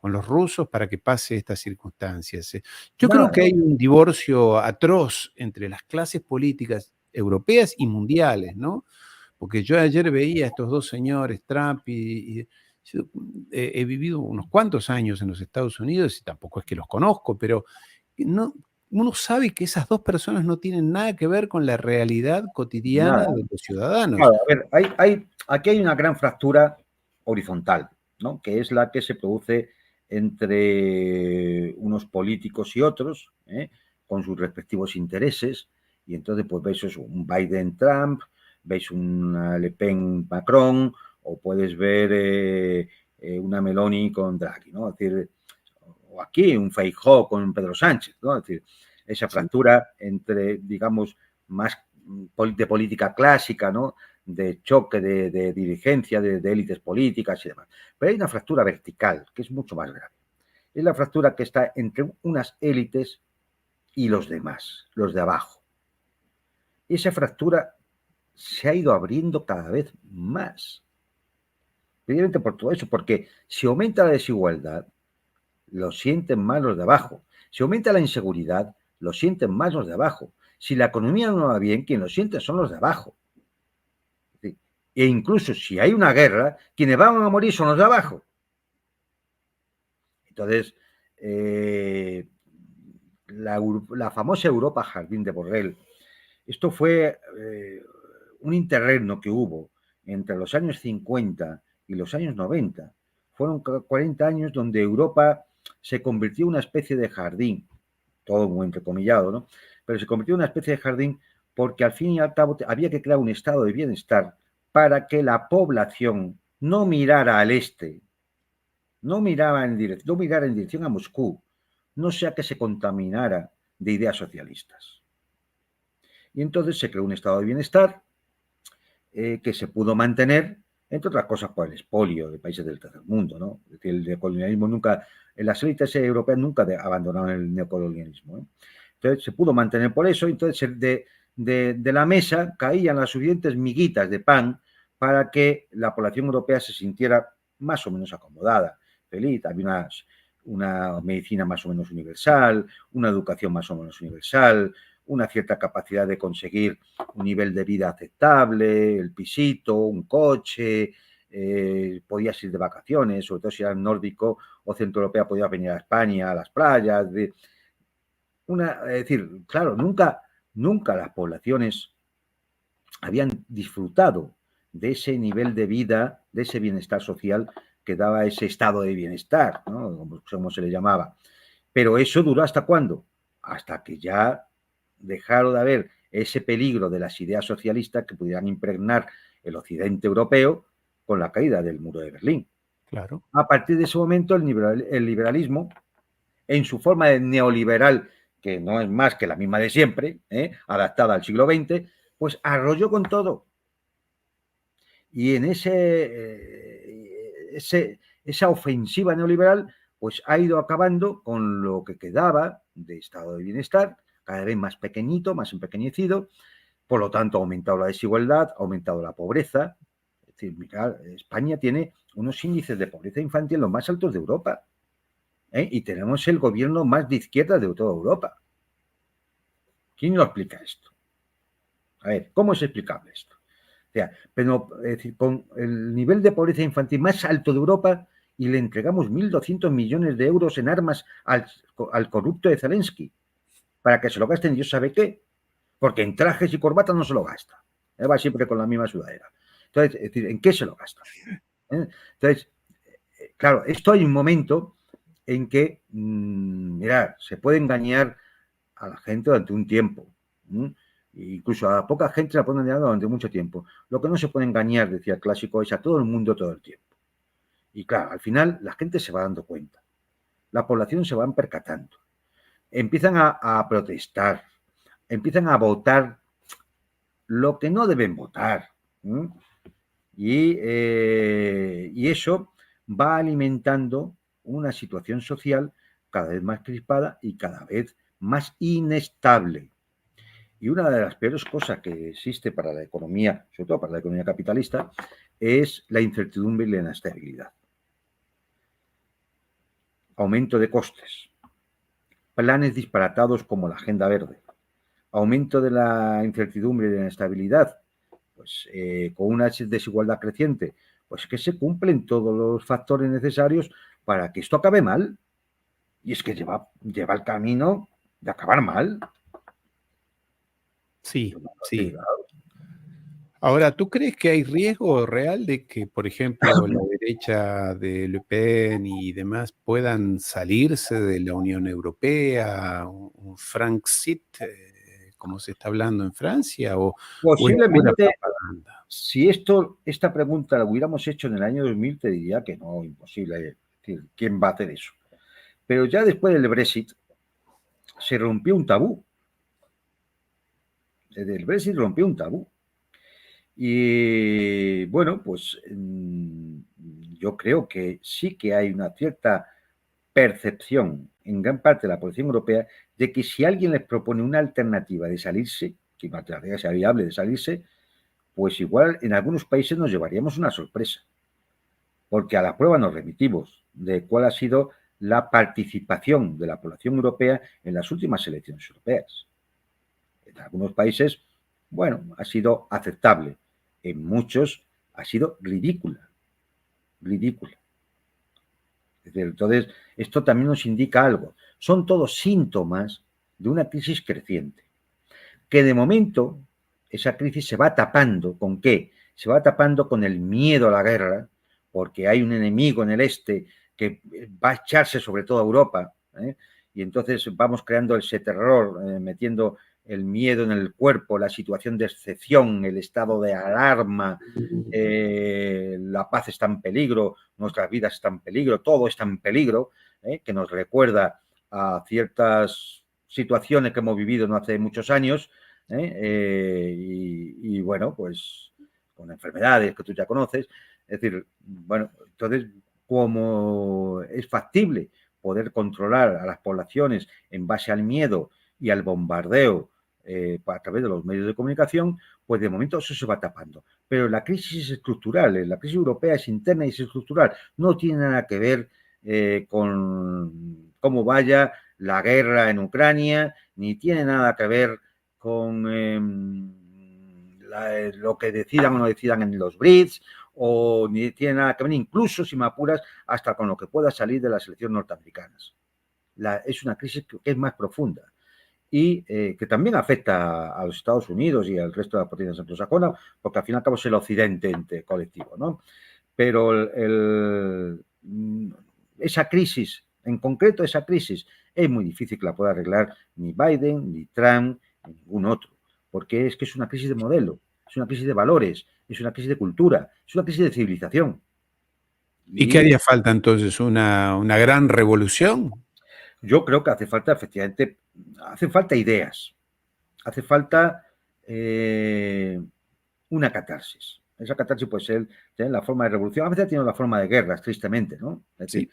S1: los rusos para que pase estas circunstancias? Yo creo que hay un divorcio atroz entre las clases políticas europeas y mundiales, ¿no? Porque yo ayer veía a estos dos señores, Trump y yo, he vivido unos cuantos años en los Estados Unidos y tampoco es que los conozco, pero no, uno sabe que esas dos personas no tienen nada que ver con la realidad cotidiana
S2: Nada.
S1: de los ciudadanos.
S2: Claro, a ver, aquí hay una gran fractura horizontal, ¿no? Que es la que se produce entre unos políticos y otros, con sus respectivos intereses, y entonces pues veis eso, un Biden-Trump, veis una Le Pen-Macron, o puedes ver una Meloni con Draghi, ¿no? Es decir, o aquí un Feijóo con Pedro Sánchez, ¿no? Es decir, esa
S1: Sí.
S2: fractura entre, digamos, más de política clásica, ¿no? De choque de dirigencia, de élites políticas y demás. Pero hay una fractura vertical que es mucho más grave. Es la fractura que está entre unas élites y los demás, los de abajo. Y esa fractura se ha ido abriendo cada vez más. Precisamente por todo eso, porque si aumenta la desigualdad, lo sienten más los de abajo. Si aumenta la inseguridad, lo sienten más los de abajo. Si la economía no va bien, quien lo siente son los de abajo. E incluso si hay una guerra, quienes van a morir son los de abajo. Entonces, la famosa Europa Jardín de Borrell, esto fue un interregno que hubo entre los años 50 y los años 90. Fueron 40 años donde Europa se convirtió en una especie de jardín, todo muy entrecomillado, ¿no? Pero se convirtió en una especie de jardín porque al fin y al cabo había que crear un estado de bienestar para que la población no mirara al este, no mirara en dirección a Moscú, no sea que se contaminara de ideas socialistas. Y entonces se creó un estado de bienestar que se pudo mantener, entre otras cosas, por el expolio de países del tercer mundo, ¿no? Es decir, el neocolonialismo nunca, las élites europeas nunca abandonaron el neocolonialismo, ¿eh? Entonces se pudo mantener por eso, entonces de la mesa caían las suficientes miguitas de pan para que la población europea se sintiera más o menos acomodada, feliz. Había una medicina más o menos universal, una educación más o menos universal, una cierta capacidad de conseguir un nivel de vida aceptable, el pisito, un coche, podías ir de vacaciones, sobre todo si eras nórdico o centroeuropea, podías venir a España, a las playas. Es decir, claro, nunca las poblaciones habían disfrutado de ese nivel de vida, de ese bienestar social que daba ese estado de bienestar, ¿no? Como se le llamaba. Pero eso duró ¿hasta cuándo? Hasta que ya dejaron de haber ese peligro de las ideas socialistas que pudieran impregnar el occidente europeo con la caída del muro de Berlín.
S1: Claro.
S2: A partir de ese momento, el liberalismo, en su forma de neoliberal, que no es más que la misma de siempre, adaptada al siglo XX, pues arrolló con todo. Y en esa ofensiva neoliberal, pues ha ido acabando con lo que quedaba de estado de bienestar, cada vez más pequeñito, más empequeñecido. Por lo tanto, ha aumentado la desigualdad, ha aumentado la pobreza. Es decir, mirad, España tiene unos índices de pobreza infantil los más altos de Europa. Y tenemos el gobierno más de izquierda de toda Europa. ¿Quién lo explica esto? A ver, ¿cómo es explicable esto? O sea, pero es decir, con el nivel de pobreza infantil más alto de Europa y le entregamos 1.200 millones de euros en armas al corrupto de Zelensky para que se lo gasten Dios sabe qué, porque en trajes y corbatas no se lo gasta. Va siempre con la misma sudadera. Entonces, es decir, ¿en qué se lo gasta? Entonces, claro, esto hay un momento en que, mirad, se puede engañar a la gente durante un tiempo. Incluso a poca gente la pueden engañar durante mucho tiempo. Lo que no se puede engañar, decía el clásico, es a todo el mundo todo el tiempo. Y claro, al final la gente se va dando cuenta. La población se van percatando. Empiezan a protestar. Empiezan a votar lo que no deben votar. Y eso va alimentando una situación social cada vez más crispada y cada vez más inestable. Y una de las peores cosas que existe para la economía, sobre todo para la economía capitalista, es la incertidumbre y la inestabilidad. Aumento de costes, planes disparatados como la Agenda Verde, aumento de la incertidumbre y de la inestabilidad, pues con una desigualdad creciente, pues que se cumplen todos los factores necesarios para que esto acabe mal. Y es que lleva el camino de acabar mal.
S1: Sí, sí. Ahora, ¿tú crees que hay riesgo real de que, por ejemplo, la derecha de Le Pen y demás puedan salirse de la Unión Europea, un Frexit, como se está hablando en Francia, o es pura
S2: Posiblemente,
S1: propaganda?
S2: si esta pregunta la hubiéramos hecho en el año 2000, te diría que no, imposible. Es decir, ¿quién va a hacer eso? Pero ya después del Brexit, se rompió un tabú. El Brexit rompió un tabú. Y bueno, pues yo creo que sí que hay una cierta percepción en gran parte de la población europea de que si alguien les propone una alternativa de salirse, que una alternativa sea viable de salirse, pues igual en algunos países nos llevaríamos una sorpresa, porque a la prueba nos remitimos de cuál ha sido la participación de la población europea en las últimas elecciones europeas. En algunos países, bueno, ha sido aceptable, en muchos ha sido ridícula, ridícula. Entonces, esto también nos indica algo. Son todos síntomas de una crisis creciente, que de momento esa crisis se va tapando. ¿Con qué? Se va tapando con el miedo a la guerra, porque hay un enemigo en el este que va a echarse sobre toda Europa, ¿eh? Y entonces vamos creando ese terror, metiendo el miedo en el cuerpo, la situación de excepción, el estado de alarma, la paz está en peligro, nuestras vidas están en peligro, todo está en peligro, que nos recuerda a ciertas situaciones que hemos vivido no hace muchos años, y bueno, pues con enfermedades que tú ya conoces. Es decir, bueno, entonces, como es factible poder controlar a las poblaciones en base al miedo y al bombardeo a través de los medios de comunicación, pues de momento eso se va tapando. Pero la crisis es estructural, la crisis europea es interna y es estructural. No tiene nada que ver con cómo vaya la guerra en Ucrania, ni tiene nada que ver con lo que decidan o no decidan en los BRICS, o ni tiene nada que ver, incluso, si me apuras, hasta con lo que pueda salir de las elecciones norteamericanas. Es una crisis que es más profunda y que también afecta a los Estados Unidos y al resto de las potencias anglosajonas, porque al fin y al cabo es el occidente colectivo, ¿no? Pero esa crisis, en concreto esa crisis, es muy difícil que la pueda arreglar ni Biden, ni Trump, ni ningún otro, porque es que es una crisis de modelo, es una crisis de valores, es una crisis de cultura, es una crisis de civilización.
S1: ¿Y qué haría falta entonces? ¿Una gran revolución?
S2: Yo creo que hace falta, efectivamente, hace falta ideas, hace falta una catarsis. Esa catarsis puede ser en la forma de revolución, a veces tiene la forma de guerras, tristemente, ¿no? Es decir,
S1: Sí.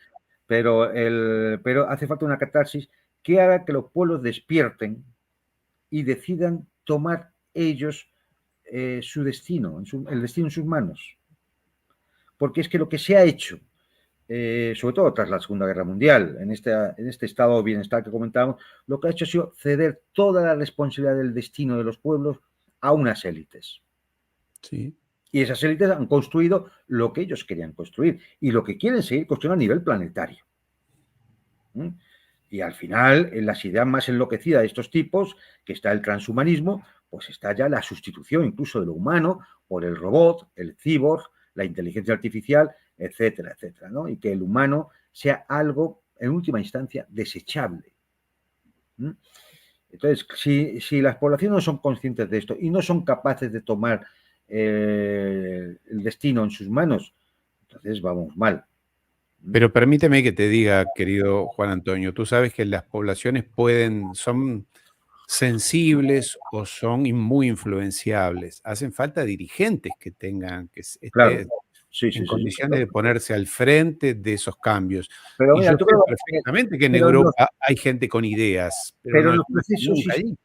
S2: pero hace falta una catarsis que haga que los pueblos despierten y decidan tomar ellos su destino, el destino en sus manos. Porque es que lo que se ha hecho, sobre todo tras la Segunda Guerra Mundial, en este estado de bienestar que comentábamos, lo que ha hecho ha sido ceder toda la responsabilidad del destino de los pueblos a unas élites.
S1: Sí.
S2: Y esas élites han construido lo que ellos querían construir y lo que quieren seguir construyendo a nivel planetario. Y al final, en las ideas más enloquecidas de estos tipos, que está el transhumanismo, pues está ya la sustitución incluso de lo humano por el robot, el cyborg, la inteligencia artificial, etcétera, etcétera, ¿no? Y que el humano sea algo, en última instancia, desechable. Entonces, si las poblaciones no son conscientes de esto y no son capaces de tomar el destino en sus manos, entonces vamos mal.
S1: Pero permíteme que te diga, querido Juan Antonio, tú sabes que las poblaciones son sensibles o son muy influenciables. Hacen falta dirigentes que
S2: Claro,
S1: estén
S2: sí,
S1: en
S2: sí, sí, sí,
S1: condiciones
S2: claro.
S1: de ponerse al frente de esos cambios.
S2: Pero
S1: Y
S2: mira,
S1: yo
S2: tú
S1: sé
S2: creo
S1: perfectamente que en
S2: pero en los,
S1: Europa hay gente con ideas, pero
S2: pero
S1: no
S2: en los
S1: están
S2: procesos
S1: nunca ahí.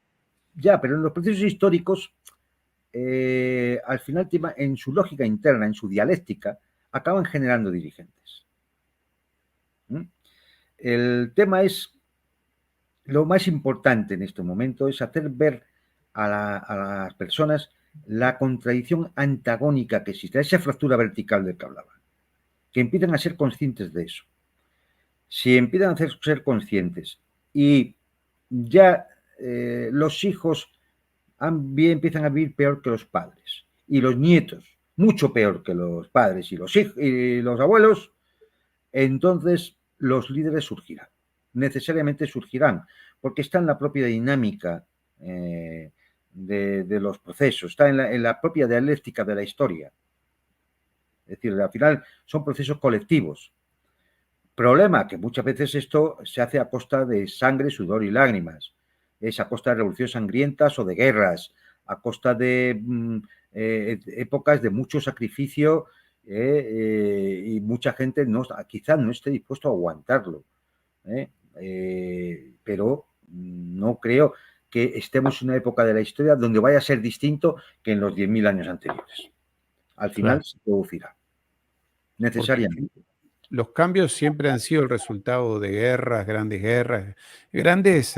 S2: pero en los procesos históricos, al final, en su lógica interna, en su dialéctica, acaban generando dirigentes. El tema es, lo más importante en este momento es hacer ver a las personas la contradicción antagónica que existe, esa fractura vertical del que hablaba, que empiezan a ser conscientes de eso. Si empiezan a ser conscientes y ya los hijos empiezan a vivir peor que los padres y los nietos mucho peor que los padres y los abuelos, entonces los líderes surgirán, necesariamente surgirán, porque está en la propia dinámica de los procesos, está en la propia dialéctica de la historia. Es decir, al final son procesos colectivos. Problema, que muchas veces esto se hace a costa de sangre, sudor y lágrimas. Es a costa de revoluciones sangrientas o de guerras, a costa de épocas de mucho sacrificio y mucha gente quizás no esté dispuesto a aguantarlo. ¿eh? Pero no creo que estemos en una época de la historia donde vaya a ser distinto que en los 10.000 años anteriores. Al final
S1: Claro,
S2: se producirá,
S1: porque
S2: necesariamente.
S1: los cambios siempre han sido el resultado de guerras, grandes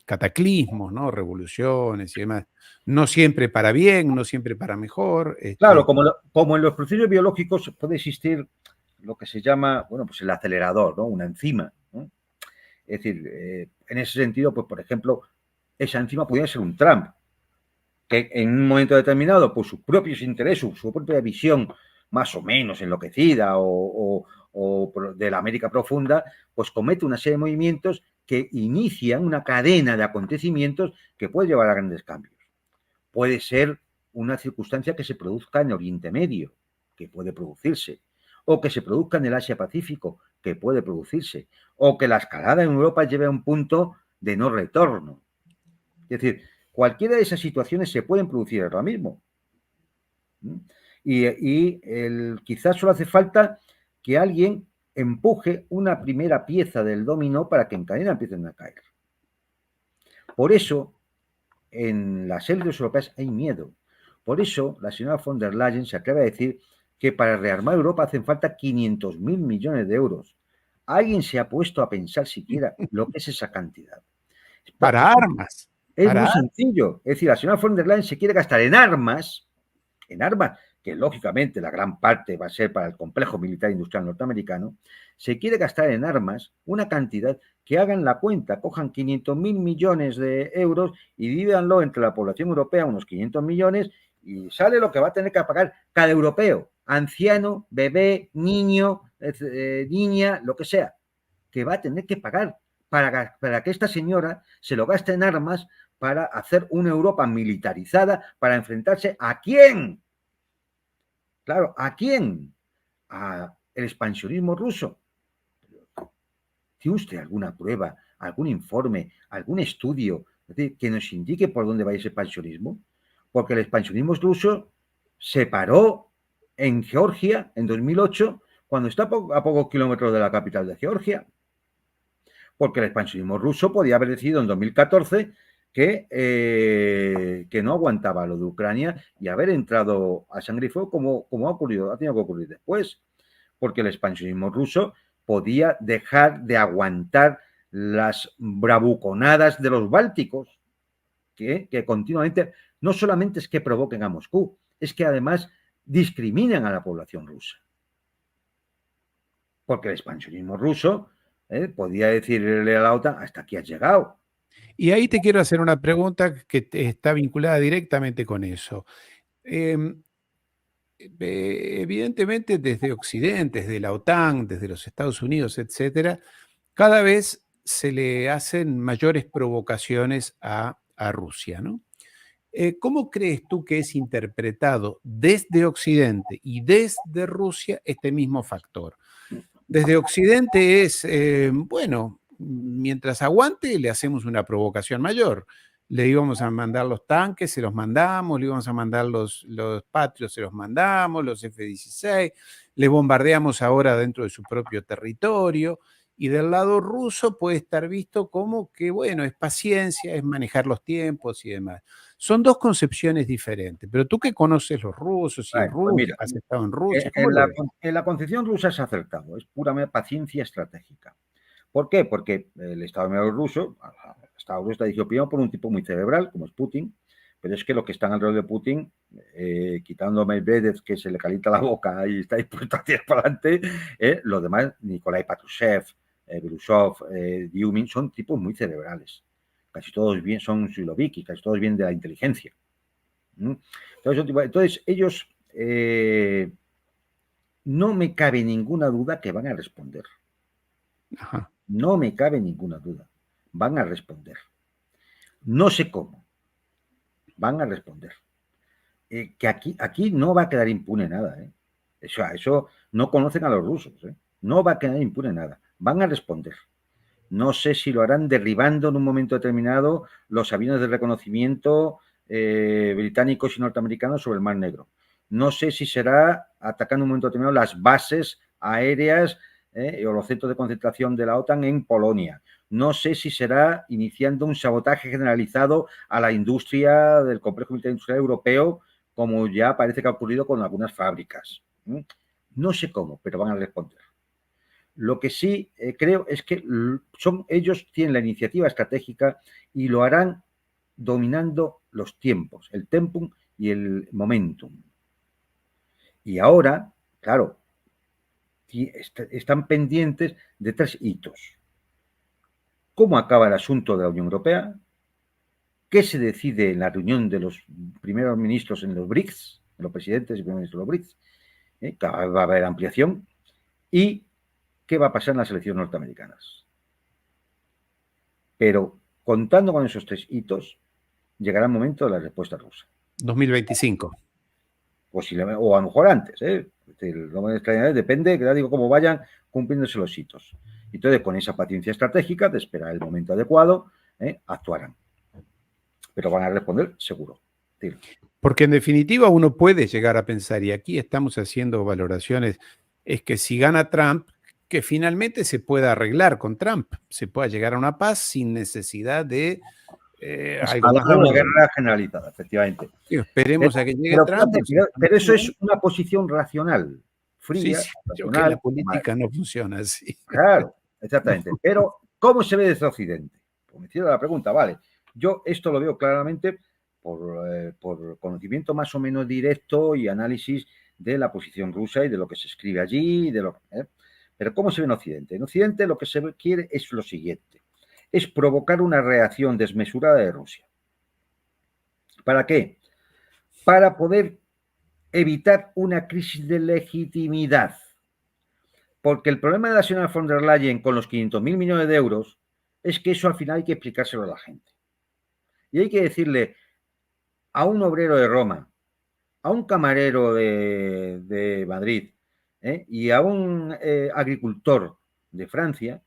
S1: cataclismos, ¿no? Revoluciones y demás. No siempre para bien, no siempre para mejor.
S2: Claro, como en los procesos biológicos puede existir lo que se llama, bueno, pues el acelerador, ¿no? Una enzima, ¿no? Es decir, en ese sentido, pues por ejemplo, esa enzima podría ser un Trump, que en un momento determinado, por sus propios intereses, su propia visión más o menos enloquecida o de la América profunda, pues comete una serie de movimientos que inician una cadena de acontecimientos que puede llevar a grandes cambios. Puede ser una circunstancia que se produzca en Oriente Medio, que puede producirse, o que se produzca en el Asia-Pacífico, que puede producirse, o que la escalada en Europa lleve a un punto de no retorno. Es decir, cualquiera de esas situaciones se pueden producir ahora mismo. Quizás solo hace falta que alguien empuje una primera pieza del dominó para que en cadena empiecen a caer. Por eso, en las élites europeas hay miedo. Por eso, la señora von der Leyen se atreve a decir que para rearmar Europa hacen falta 500.000 millones de euros. ¿Alguien se ha puesto a pensar siquiera lo que es esa cantidad?
S1: para armas,
S2: Es muy sencillo. Es decir, la señora von der Leyen se quiere gastar en armas, que lógicamente la gran parte va a ser para el complejo militar industrial norteamericano, se quiere gastar en armas una cantidad que hagan la cuenta, cojan 500.000 millones de euros y divídanlo entre la población europea, unos 500 millones, y sale lo que va a tener que pagar cada europeo, anciano, bebé, niño, niña, lo que sea, que va a tener que pagar para que esta señora se lo gaste en armas para hacer una Europa militarizada, para enfrentarse ¿a quién? Claro, ¿a quién? ¿A el expansionismo ruso? ¿Tiene usted alguna prueba, algún informe, algún estudio que nos indique por dónde va ese expansionismo? Porque el expansionismo ruso se paró en Georgia en 2008, cuando está a pocos kilómetros de la capital de Georgia. Porque el expansionismo ruso podía haber decidido en 2014 que no aguantaba lo de Ucrania y haber entrado a sangre y fuego como ha tenido que ocurrir después, porque el expansionismo ruso podía dejar de aguantar las bravuconadas de los bálticos, que continuamente no solamente es que provoquen a Moscú, es que además discriminan a la población rusa. Porque el expansionismo ruso podía decirle a la OTAN, hasta aquí has llegado.
S1: Y ahí te quiero hacer una pregunta que está vinculada directamente con eso. Evidentemente, desde Occidente, desde la OTAN, desde los Estados Unidos, etcétera, cada vez se le hacen mayores provocaciones a Rusia, ¿no? ¿Cómo crees tú que es interpretado desde Occidente y desde Rusia este mismo factor? Desde Occidente es, bueno, mientras aguante le hacemos una provocación mayor. Le íbamos a mandar los tanques, se los mandamos, le íbamos a mandar los Patriots, se los mandamos, los F-16, le bombardeamos ahora dentro de su propio territorio. Y del lado ruso puede estar visto como que, bueno, es paciencia, es manejar los tiempos y demás. Son dos concepciones diferentes, pero tú que conoces los rusos y en
S2: Bueno, pues
S1: Rusia,
S2: mira,
S1: has estado en Rusia, ¿cómo lo ves?
S2: en la concepción rusa es acertado, es puramente paciencia estratégica. ¿Por qué? Porque el Estado Mayor ruso, el Estado ruso está dirigido primero por un tipo muy cerebral, como es Putin, pero es que los que están alrededor de Putin, quitando a Medvedev, que se le calienta la boca y está dispuesto a tirar para adelante, los demás, Nikolai Patrushev, Brusov, Diumin, son tipos muy cerebrales. Casi todos bien son Siloviki, casi todos vienen de la inteligencia. Entonces ellos no me cabe ninguna duda que van a responder.
S1: Ajá.
S2: No me cabe ninguna duda. Van a responder. No sé cómo. Van a responder. Que aquí no va a quedar impune nada. Eso no conocen a los rusos. No va a quedar impune nada. van a responder. No sé si lo harán derribando en un momento determinado los aviones de reconocimiento británicos y norteamericanos sobre el Mar Negro. No sé si será atacando en un momento determinado las bases aéreas o los centros de concentración de la OTAN en Polonia. No sé si será iniciando un sabotaje generalizado a la industria del complejo militar industrial europeo, como ya parece que ha ocurrido con algunas fábricas. No sé cómo, pero van a responder. Lo que sí creo es que ellos tienen la iniciativa estratégica y lo harán dominando los tiempos, el tempum y el momentum. Y ahora, claro, están pendientes de 3 hitos. ¿Cómo acaba el asunto de la Unión Europea? ¿Qué se decide en la reunión de los primeros ministros en los BRICS, en los presidentes y primeros ministros de los BRICS? Va a haber ampliación. ¿Y qué va a pasar en las elecciones norteamericanas? Pero contando con esos 3 hitos, llegará el momento de la respuesta rusa.
S1: 2025.
S2: Posiblemente, o a lo mejor antes, depende, que ya digo, cómo vayan cumpliéndose los hitos. Entonces, con esa paciencia estratégica de esperar el momento adecuado, actuarán. Pero van a responder seguro.
S1: Porque en definitiva uno puede llegar a pensar, y aquí estamos haciendo valoraciones, es que si gana Trump, que finalmente se pueda arreglar con Trump, se pueda llegar a una paz sin necesidad de algo más
S2: una
S1: gordo.
S2: guerra generalizada, efectivamente.
S1: Esperemos a que llegue Trump.
S2: Pero eso es una posición racional, fría,
S1: sí,
S2: racional.
S1: Que la política no funciona así.
S2: Claro, exactamente. Pero, ¿cómo se ve desde Occidente? Pues me hicieron la pregunta, vale. Yo esto lo veo claramente por conocimiento más o menos directo y análisis de la posición rusa y de lo que se escribe allí. Pero ¿cómo se ve en Occidente? En Occidente lo que se quiere es lo siguiente. Es provocar una reacción desmesurada de Rusia. ¿Para qué? Para poder evitar una crisis de legitimidad. Porque el problema de la señora von der Leyen con los 500.000 millones de euros es que eso al final hay que explicárselo a la gente. Y hay que decirle a un obrero de Roma, a un camarero de Madrid y a un agricultor de Francia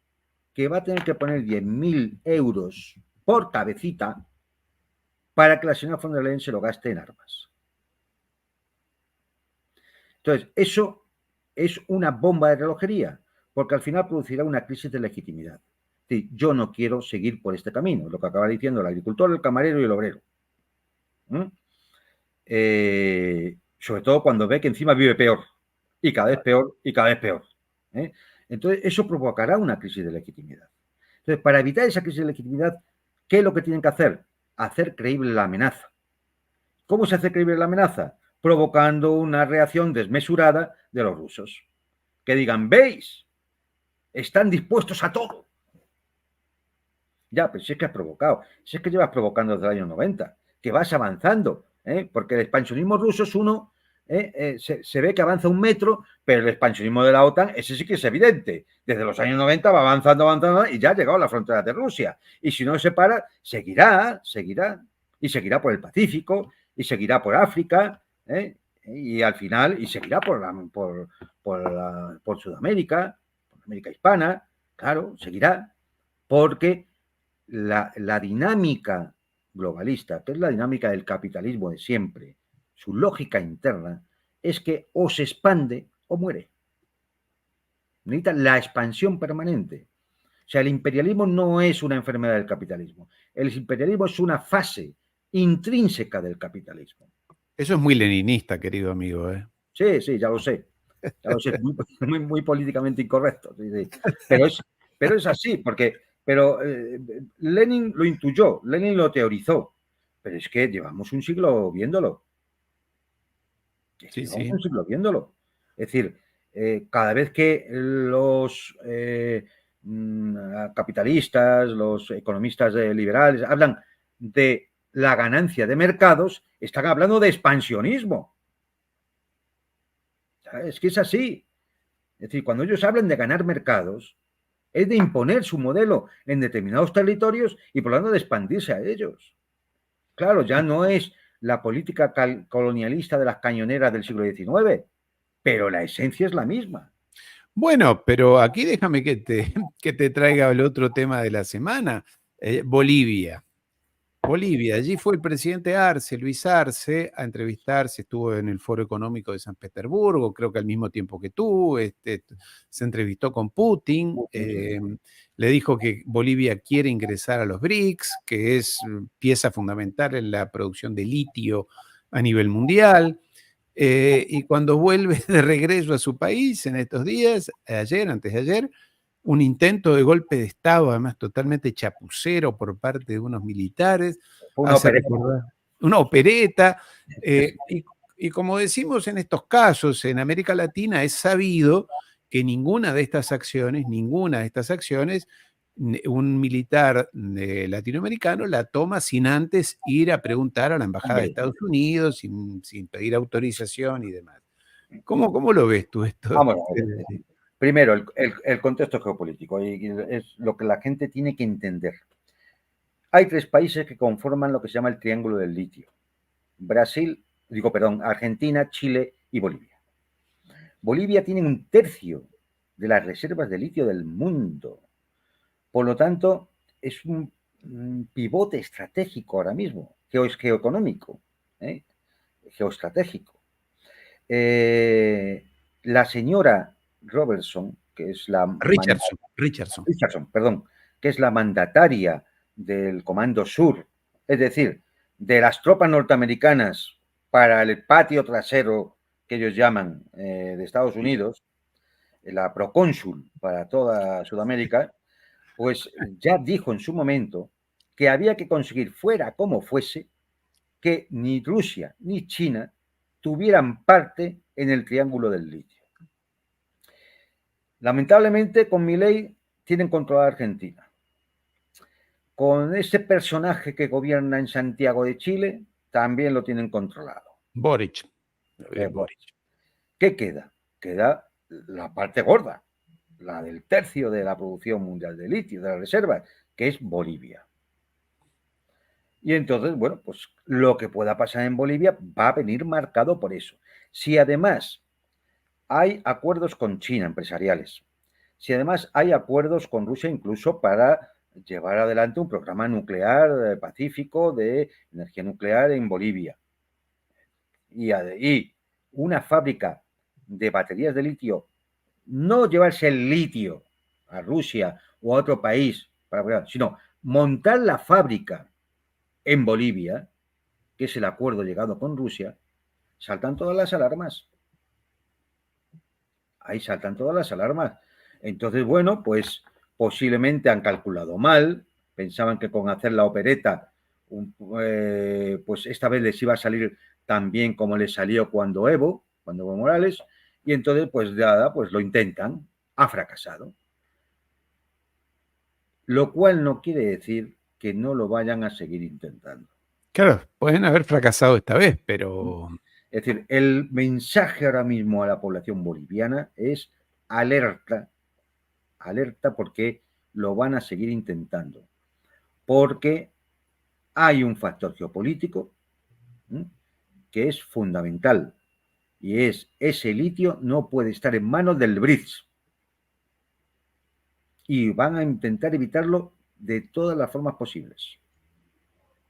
S2: que va a tener que poner 10.000 euros por cabecita para que la señora von der Leyen se lo gaste en armas. Entonces, eso es una bomba de relojería, porque al final producirá una crisis de legitimidad. Es decir, yo no quiero seguir por este camino, lo que acaba diciendo el agricultor, el camarero y el obrero. Sobre todo cuando ve que encima vive peor, y cada vez peor, y cada vez peor. Entonces, eso provocará una crisis de legitimidad. Entonces, para evitar esa crisis de legitimidad, ¿qué es lo que tienen que hacer? Hacer creíble la amenaza. ¿Cómo se hace creíble la amenaza? Provocando una reacción desmesurada de los rusos. Que digan, ¿veis? Están dispuestos a todo. Ya, pero si es que has provocado, si es que llevas provocando desde el año 90, que vas avanzando, porque el expansionismo ruso es uno, se ve que avanza 1 metro, pero el expansionismo de la OTAN, ese sí que es evidente. Desde los años 90 va avanzando y ya ha llegado a la frontera de Rusia. Y si no se para, seguirá, y seguirá por el Pacífico, y seguirá por África, y al final, y seguirá por Sudamérica, por América Hispana, claro, seguirá, porque la dinámica globalista, que es la dinámica del capitalismo de siempre, su lógica interna, es que o se expande o muere. Necesita la expansión permanente. O sea, el imperialismo no es una enfermedad del capitalismo. El imperialismo es una fase intrínseca del capitalismo.
S1: Eso es muy leninista, querido amigo.
S2: Sí, ya lo sé. Ya lo sé, es muy políticamente incorrecto. Sí. Pero es así, pero Lenin lo intuyó, Lenin lo teorizó, pero es que llevamos un siglo viéndolo. Un siglo viéndolo. Es decir, cada vez que los capitalistas, los economistas liberales hablan de la ganancia de mercados, están hablando de expansionismo. Es que es así. Es decir, cuando ellos hablan de ganar mercados, es de imponer su modelo en determinados territorios y por lo tanto de expandirse a ellos. Claro, ya no es la política colonialista de las cañoneras del siglo XIX, pero la esencia es la misma.
S1: Bueno, pero aquí déjame que te traiga el otro tema de la semana. Bolivia. Bolivia, allí fue el presidente Arce, Luis Arce, a entrevistarse, estuvo en el Foro Económico de San Petersburgo, creo que al mismo tiempo que tú, se entrevistó con Putin, le dijo que Bolivia quiere ingresar a los BRICS, que es pieza fundamental en la producción de litio a nivel mundial. Y cuando vuelve de regreso a su país en estos días, antes de ayer, un intento de golpe de Estado, además totalmente chapucero por parte de unos militares,
S2: Una
S1: hace
S2: opereta.
S1: recordar una opereta, y como decimos en estos casos, en América Latina es sabido que ninguna de estas acciones, un militar latinoamericano la toma sin antes ir a preguntar a la Embajada de
S2: Hombre,
S1: Estados Unidos, sin pedir autorización y demás. ¿Cómo lo ves tú esto?
S2: vamos a ver. Primero, el contexto geopolítico, y es lo que la gente tiene que entender. Hay 3 países que conforman lo que se llama el Triángulo del Litio. Argentina, Chile y Bolivia. Bolivia tiene 1/3 de las reservas de litio del mundo. Por lo tanto, es un pivote estratégico ahora mismo, geoeconómico, geoestratégico. La señora Robertson, que es la
S1: Richardson.
S2: perdón, que es la mandataria del Comando Sur, es decir, de las tropas norteamericanas para el patio trasero que ellos llaman de Estados Unidos, la procónsul para toda Sudamérica, pues ya dijo en su momento que había que conseguir, fuera como fuese, que ni Rusia ni China tuvieran parte en el Triángulo del Litio. Lamentablemente, con Milei tienen controlada Argentina. Con ese personaje que gobierna en Santiago de Chile, también lo tienen controlado.
S1: Boric.
S2: ¿Qué queda? Queda la parte gorda, la del 1/3 de la producción mundial de litio, de las reservas, que es Bolivia. Y entonces, bueno, pues lo que pueda pasar en Bolivia va a venir marcado por eso. Si además hay acuerdos con China empresariales, si además hay acuerdos con Rusia incluso para llevar adelante un programa nuclear pacífico de energía nuclear en Bolivia, y una fábrica de baterías de litio, no llevarse el litio a Rusia o a otro país, sino montar la fábrica en Bolivia, que es el acuerdo llegado con Rusia, saltan todas las alarmas. Ahí saltan todas las alarmas. Entonces, bueno, pues posiblemente han calculado mal, pensaban que con hacer la opereta, pues esta vez les iba a salir tan bien como les salió cuando Evo Morales, y entonces, pues nada, pues lo intentan, ha fracasado. Lo cual no quiere decir que no lo vayan a seguir intentando.
S1: Claro, pueden haber fracasado esta vez, pero...
S2: Es decir, el mensaje ahora mismo a la población boliviana es alerta, alerta porque lo van a seguir intentando. Porque hay un factor geopolítico que es fundamental, y es ese litio no puede estar en manos del BRICS. Y van a intentar evitarlo de todas las formas posibles.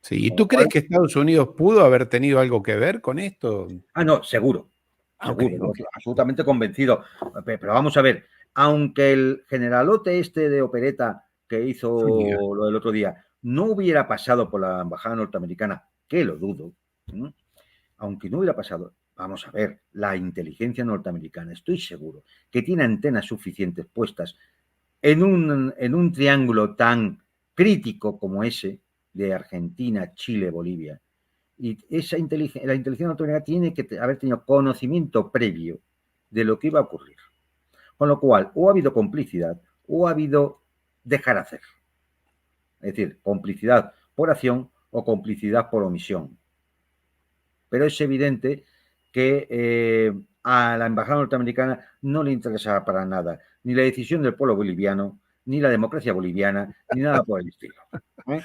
S1: Sí, ¿y tú crees que Estados Unidos pudo haber tenido algo que ver con esto?
S2: No, seguro.
S1: Okay.
S2: Absolutamente convencido. Pero vamos a ver, aunque el generalote este de opereta que hizo lo del otro día no hubiera pasado por la embajada norteamericana, que lo dudo, aunque no hubiera pasado, vamos a ver, la inteligencia norteamericana, estoy seguro que tiene antenas suficientes puestas en un triángulo tan crítico como ese de Argentina, Chile, Bolivia. Y la inteligencia norteamericana tiene que haber tenido conocimiento previo de lo que iba a ocurrir. Con lo cual, o ha habido complicidad o ha habido dejar hacer. Es decir, complicidad por acción o complicidad por omisión. Pero es evidente que a la embajada norteamericana no le interesaba para nada ni la decisión del pueblo boliviano, ni la democracia boliviana, ni nada por el estilo. Es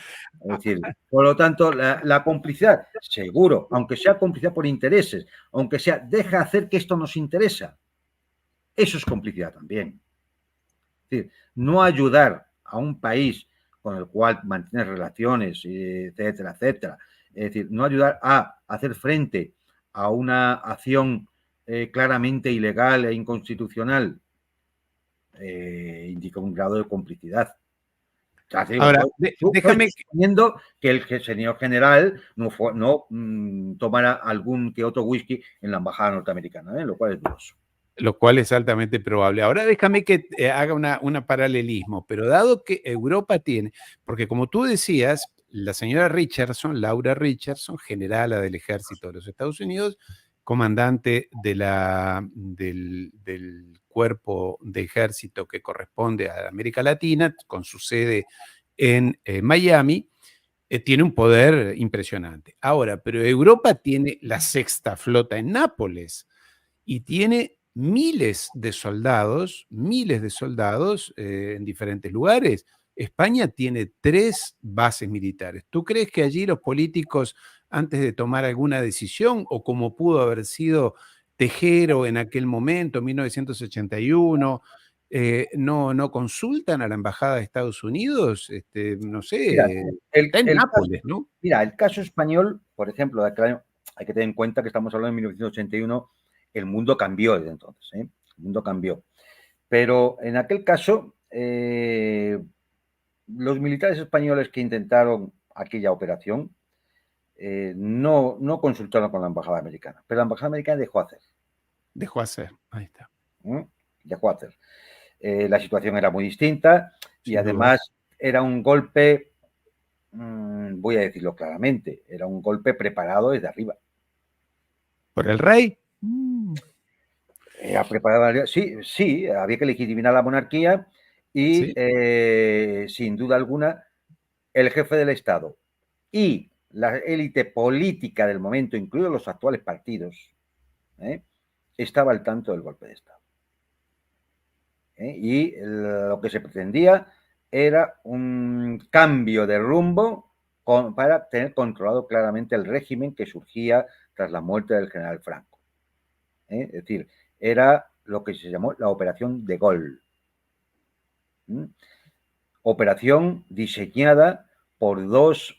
S2: decir, por lo tanto, la complicidad, seguro, aunque sea complicidad por intereses, aunque sea deja hacer que esto nos interesa, Eso es complicidad también. Es decir, no ayudar a un país con el cual mantienes relaciones, etcétera, etcétera. Es decir, no ayudar a hacer frente a una acción claramente ilegal e inconstitucional indica un grado de complicidad. Ya te digo,
S1: Ahora,
S2: tú
S1: déjame,
S2: suponiendo que el señor general no tomara algún que otro whisky en la embajada norteamericana, lo cual es dudoso.
S1: lo cual es altamente probable. Ahora déjame que haga una paralelismo, pero dado que Europa tiene, porque como tú decías, la señora Richardson, Laura Richardson, generala del ejército de los Estados Unidos, comandante del cuerpo de ejército que corresponde a América Latina, con su sede en Miami, tiene un poder impresionante. Ahora, pero Europa tiene la sexta flota en Nápoles y tiene miles de soldados en diferentes lugares. España tiene 3 bases militares. ¿Tú crees que allí los políticos, antes de tomar alguna decisión, o como pudo haber sido Tejero en aquel momento, 1981, no consultan a la Embajada de Estados Unidos? No
S2: Mira,
S1: sé, está en Nápoles, ¿no?
S2: mira, el caso español, por ejemplo, de aquel año, hay que tener en cuenta que estamos hablando de 1981, el mundo cambió desde entonces, ¿eh? El mundo cambió. Pero en aquel caso, los militares españoles que intentaron aquella operación no consultaron con la embajada americana, pero la embajada americana dejó hacer.
S1: Dejó hacer, ahí está.
S2: Dejó hacer. La situación era muy distinta y
S1: Sin duda.
S2: además era un golpe, voy a decirlo claramente, era un golpe preparado desde arriba.
S1: ¿Por el rey?
S2: Era preparado, sí, había que legitimar la monarquía y
S1: Sí.
S2: sin duda alguna el jefe del Estado y la élite política del momento, incluidos los actuales partidos, estaba al tanto del golpe de Estado. Y lo que se pretendía era un cambio de rumbo para tener controlado claramente el régimen que surgía tras la muerte del general Franco. Es decir, era lo que se llamó la Operación de Gaulle. Operación diseñada por 2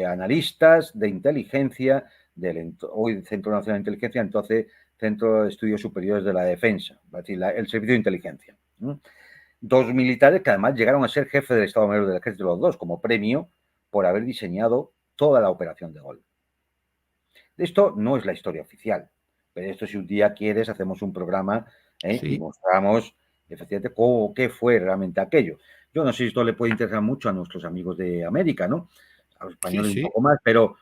S2: analistas de inteligencia hoy Centro Nacional de Inteligencia, entonces Centro de Estudios Superiores de la Defensa, es decir, el Servicio de Inteligencia. 2 militares que además llegaron a ser jefe del Estado Mayor del Ejército los 2 como premio por haber diseñado toda la operación de Gaulle. Esto no es la historia oficial, pero esto si un día quieres hacemos un programa
S1: Sí.
S2: y mostramos efectivamente qué fue realmente aquello. Yo no sé si esto le puede interesar mucho a nuestros amigos de América, ¿no? A los españoles un poco más, pero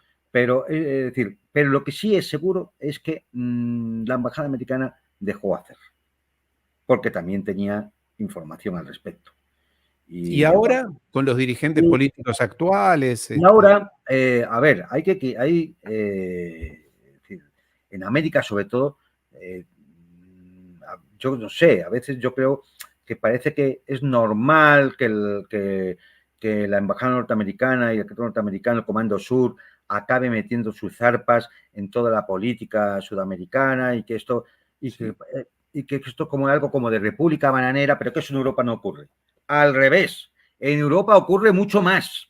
S2: lo que sí es seguro es que la embajada americana dejó hacer, porque también tenía información al respecto.
S1: Y ahora, con los dirigentes políticos actuales.
S2: Y ahora, a ver, en América sobre todo, yo no sé, a veces yo creo que parece que es normal que la embajada norteamericana y el ejército norteamericano, el Comando Sur, acabe metiendo sus zarpas en toda la política sudamericana y que esto como algo como de república bananera, pero que eso en Europa no ocurre. Al revés, en Europa ocurre mucho más.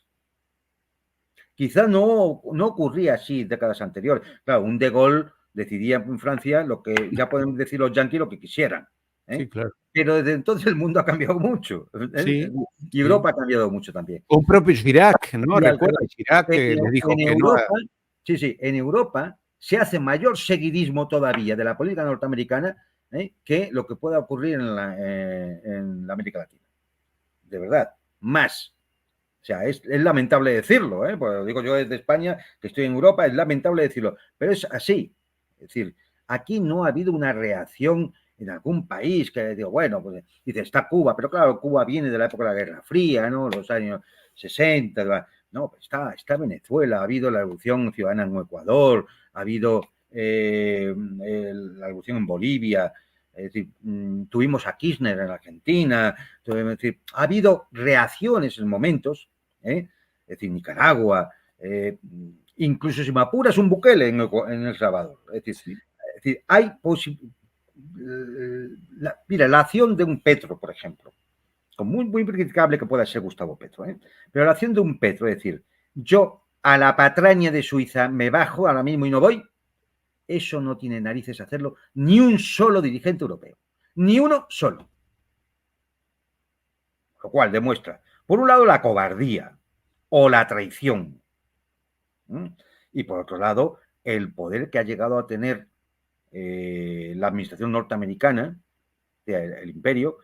S2: Quizá no ocurría así décadas anteriores. Claro, un De Gaulle decidía en Francia lo que ya pueden decir los yanquis lo que quisieran.
S1: Sí, claro.
S2: Pero desde entonces el mundo ha cambiado mucho.
S1: Sí,
S2: y Europa ha cambiado mucho también.
S1: Un propio Chirac, ¿no? Recuerda, Chirac
S2: En
S1: le dijo que
S2: Europa,
S1: no.
S2: en Europa se hace mayor seguidismo todavía de la política norteamericana que lo que pueda ocurrir en la América Latina. De verdad, más. O sea, es lamentable decirlo, pues lo digo yo desde España, que estoy en Europa, es lamentable decirlo, pero es así. Es decir, aquí no ha habido una reacción en algún país que digo, bueno, pues dice, está Cuba, pero claro, Cuba viene de la época de la Guerra Fría, ¿no? Los años 60, no, está Venezuela, ha habido la Revolución Ciudadana en Ecuador, ha habido la Revolución en Bolivia, es decir, tuvimos a Kirchner en Argentina, es decir, ha habido reacciones en momentos, es decir, Nicaragua, incluso si me apuras un Bukele en El Salvador. Es decir, hay mira, la acción de un Petro, por ejemplo, con muy criticable que pueda ser Gustavo Petro, pero la acción de un Petro, es decir, yo a la patraña de Suiza me bajo ahora mismo y no voy, eso no tiene narices hacerlo ni un solo dirigente europeo, ni uno solo. Lo cual demuestra, por un lado, la cobardía o la traición, y por otro lado, el poder que ha llegado a tener la administración norteamericana, el imperio,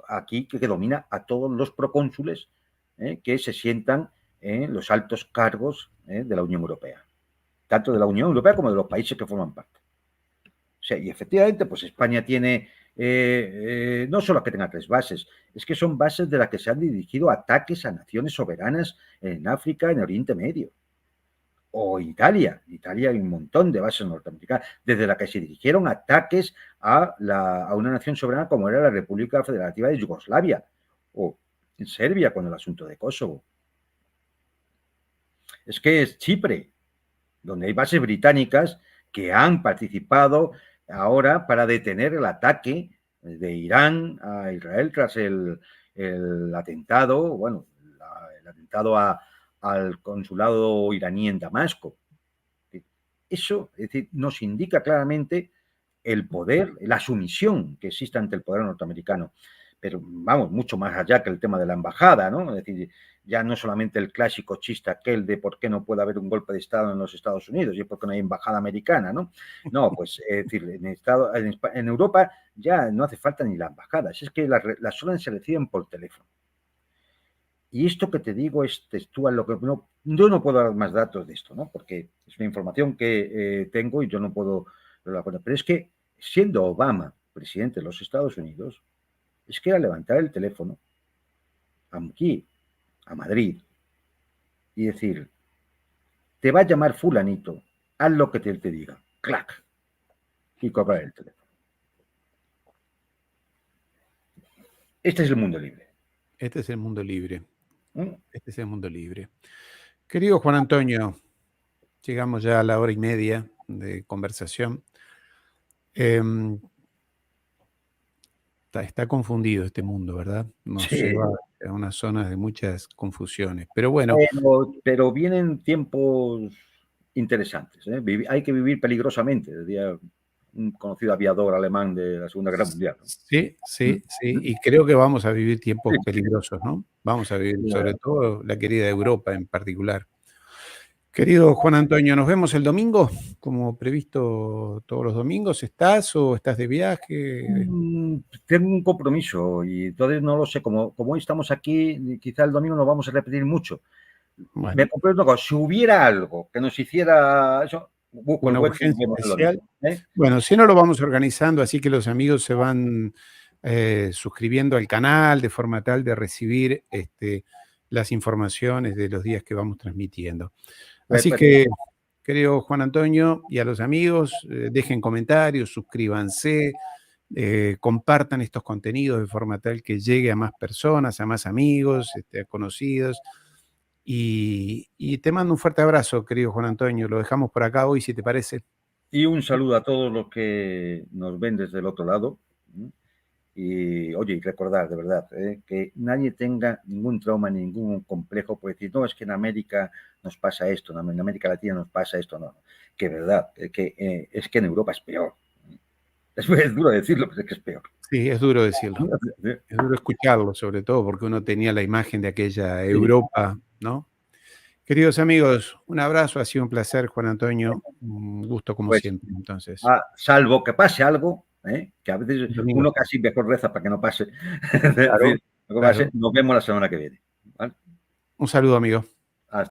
S2: aquí que domina a todos los procónsules que se sientan en los altos cargos de la Unión Europea, tanto de la Unión Europea como de los países que forman parte. O sea, y efectivamente, pues España tiene no solo que tenga 3 bases, es que son bases de las que se han dirigido ataques a naciones soberanas en África, en Oriente Medio. O Italia. Italia hay un montón de bases norteamericanas, desde la que se dirigieron ataques a una nación soberana como era la República Federativa de Yugoslavia, o en Serbia con el asunto de Kosovo. Es que es Chipre, donde hay bases británicas que han participado ahora para detener el ataque de Irán a Israel tras el atentado, bueno, el atentado al consulado iraní en Damasco. Eso, es decir, nos indica claramente el poder, la sumisión que existe ante el poder norteamericano. Pero vamos, mucho más allá que el tema de la embajada, ¿no? Es decir, ya no solamente el clásico chiste aquel de por qué no puede haber un golpe de Estado en los Estados Unidos y por qué no hay embajada americana, ¿no? No, pues es decir, en Europa ya no hace falta ni la embajada, es que las órdenes se reciben por teléfono. Y esto que te digo es textual, yo no puedo dar más datos de esto, ¿no? Porque es una información que tengo y yo no puedo, pero es que siendo Obama presidente de los Estados Unidos, es que era levantar el teléfono aquí, a Madrid, y decir, te va a llamar fulanito, haz lo que te diga, clac, y cobrar el teléfono. Este es el mundo libre.
S1: Este es el mundo libre. Este es el mundo libre. Querido Juan Antonio, llegamos ya a la 1:30 de conversación. Está confundido este mundo, ¿verdad? Nos lleva a unas zonas de muchas confusiones. Pero bueno.
S2: Pero vienen tiempos interesantes. Hay que vivir peligrosamente, decía un conocido aviador alemán de la Segunda Guerra Mundial, ¿no?
S1: Sí. Y creo que vamos a vivir tiempos peligrosos, ¿no? Vamos a vivir, sobre todo la querida Europa en particular. Querido Juan Antonio, nos vemos el domingo, como previsto todos los domingos. ¿Estás o estás de viaje?
S2: Tengo un compromiso y entonces no lo sé. Como hoy estamos aquí, quizá el domingo nos vamos a repetir mucho. Bueno. Me comprometo con, si hubiera algo que nos hiciera eso, busco
S1: una urgencia especial. Bueno, si no lo vamos organizando, así que los amigos se van suscribiendo al canal de forma tal de recibir las informaciones de los días que vamos transmitiendo. Así que, querido Juan Antonio, y a los amigos, dejen comentarios, suscríbanse, compartan estos contenidos de forma tal que llegue a más personas, a más amigos, a conocidos. Y te mando un fuerte abrazo, querido Juan Antonio. Lo dejamos por acá hoy, si te parece.
S2: Y un saludo a todos los que nos ven desde el otro lado. Y, oye, y recordar, de verdad, que nadie tenga ningún trauma, ningún complejo, por decir, no, es que en América nos pasa esto, en América Latina nos pasa esto, no. Que verdad, es que en Europa es peor. Es duro decirlo, pero es que es peor.
S1: Sí, es duro decirlo. Es duro escucharlo, sobre todo porque uno tenía la imagen de aquella Europa, ¿no? Queridos amigos, un abrazo, ha sido un placer, Juan Antonio, un gusto como siempre. Entonces,
S2: salvo que pase algo, que a veces uno casi mejor reza para que no pase.
S1: Claro.
S2: Nos vemos la semana que viene. ¿Vale?
S1: Un saludo, amigo.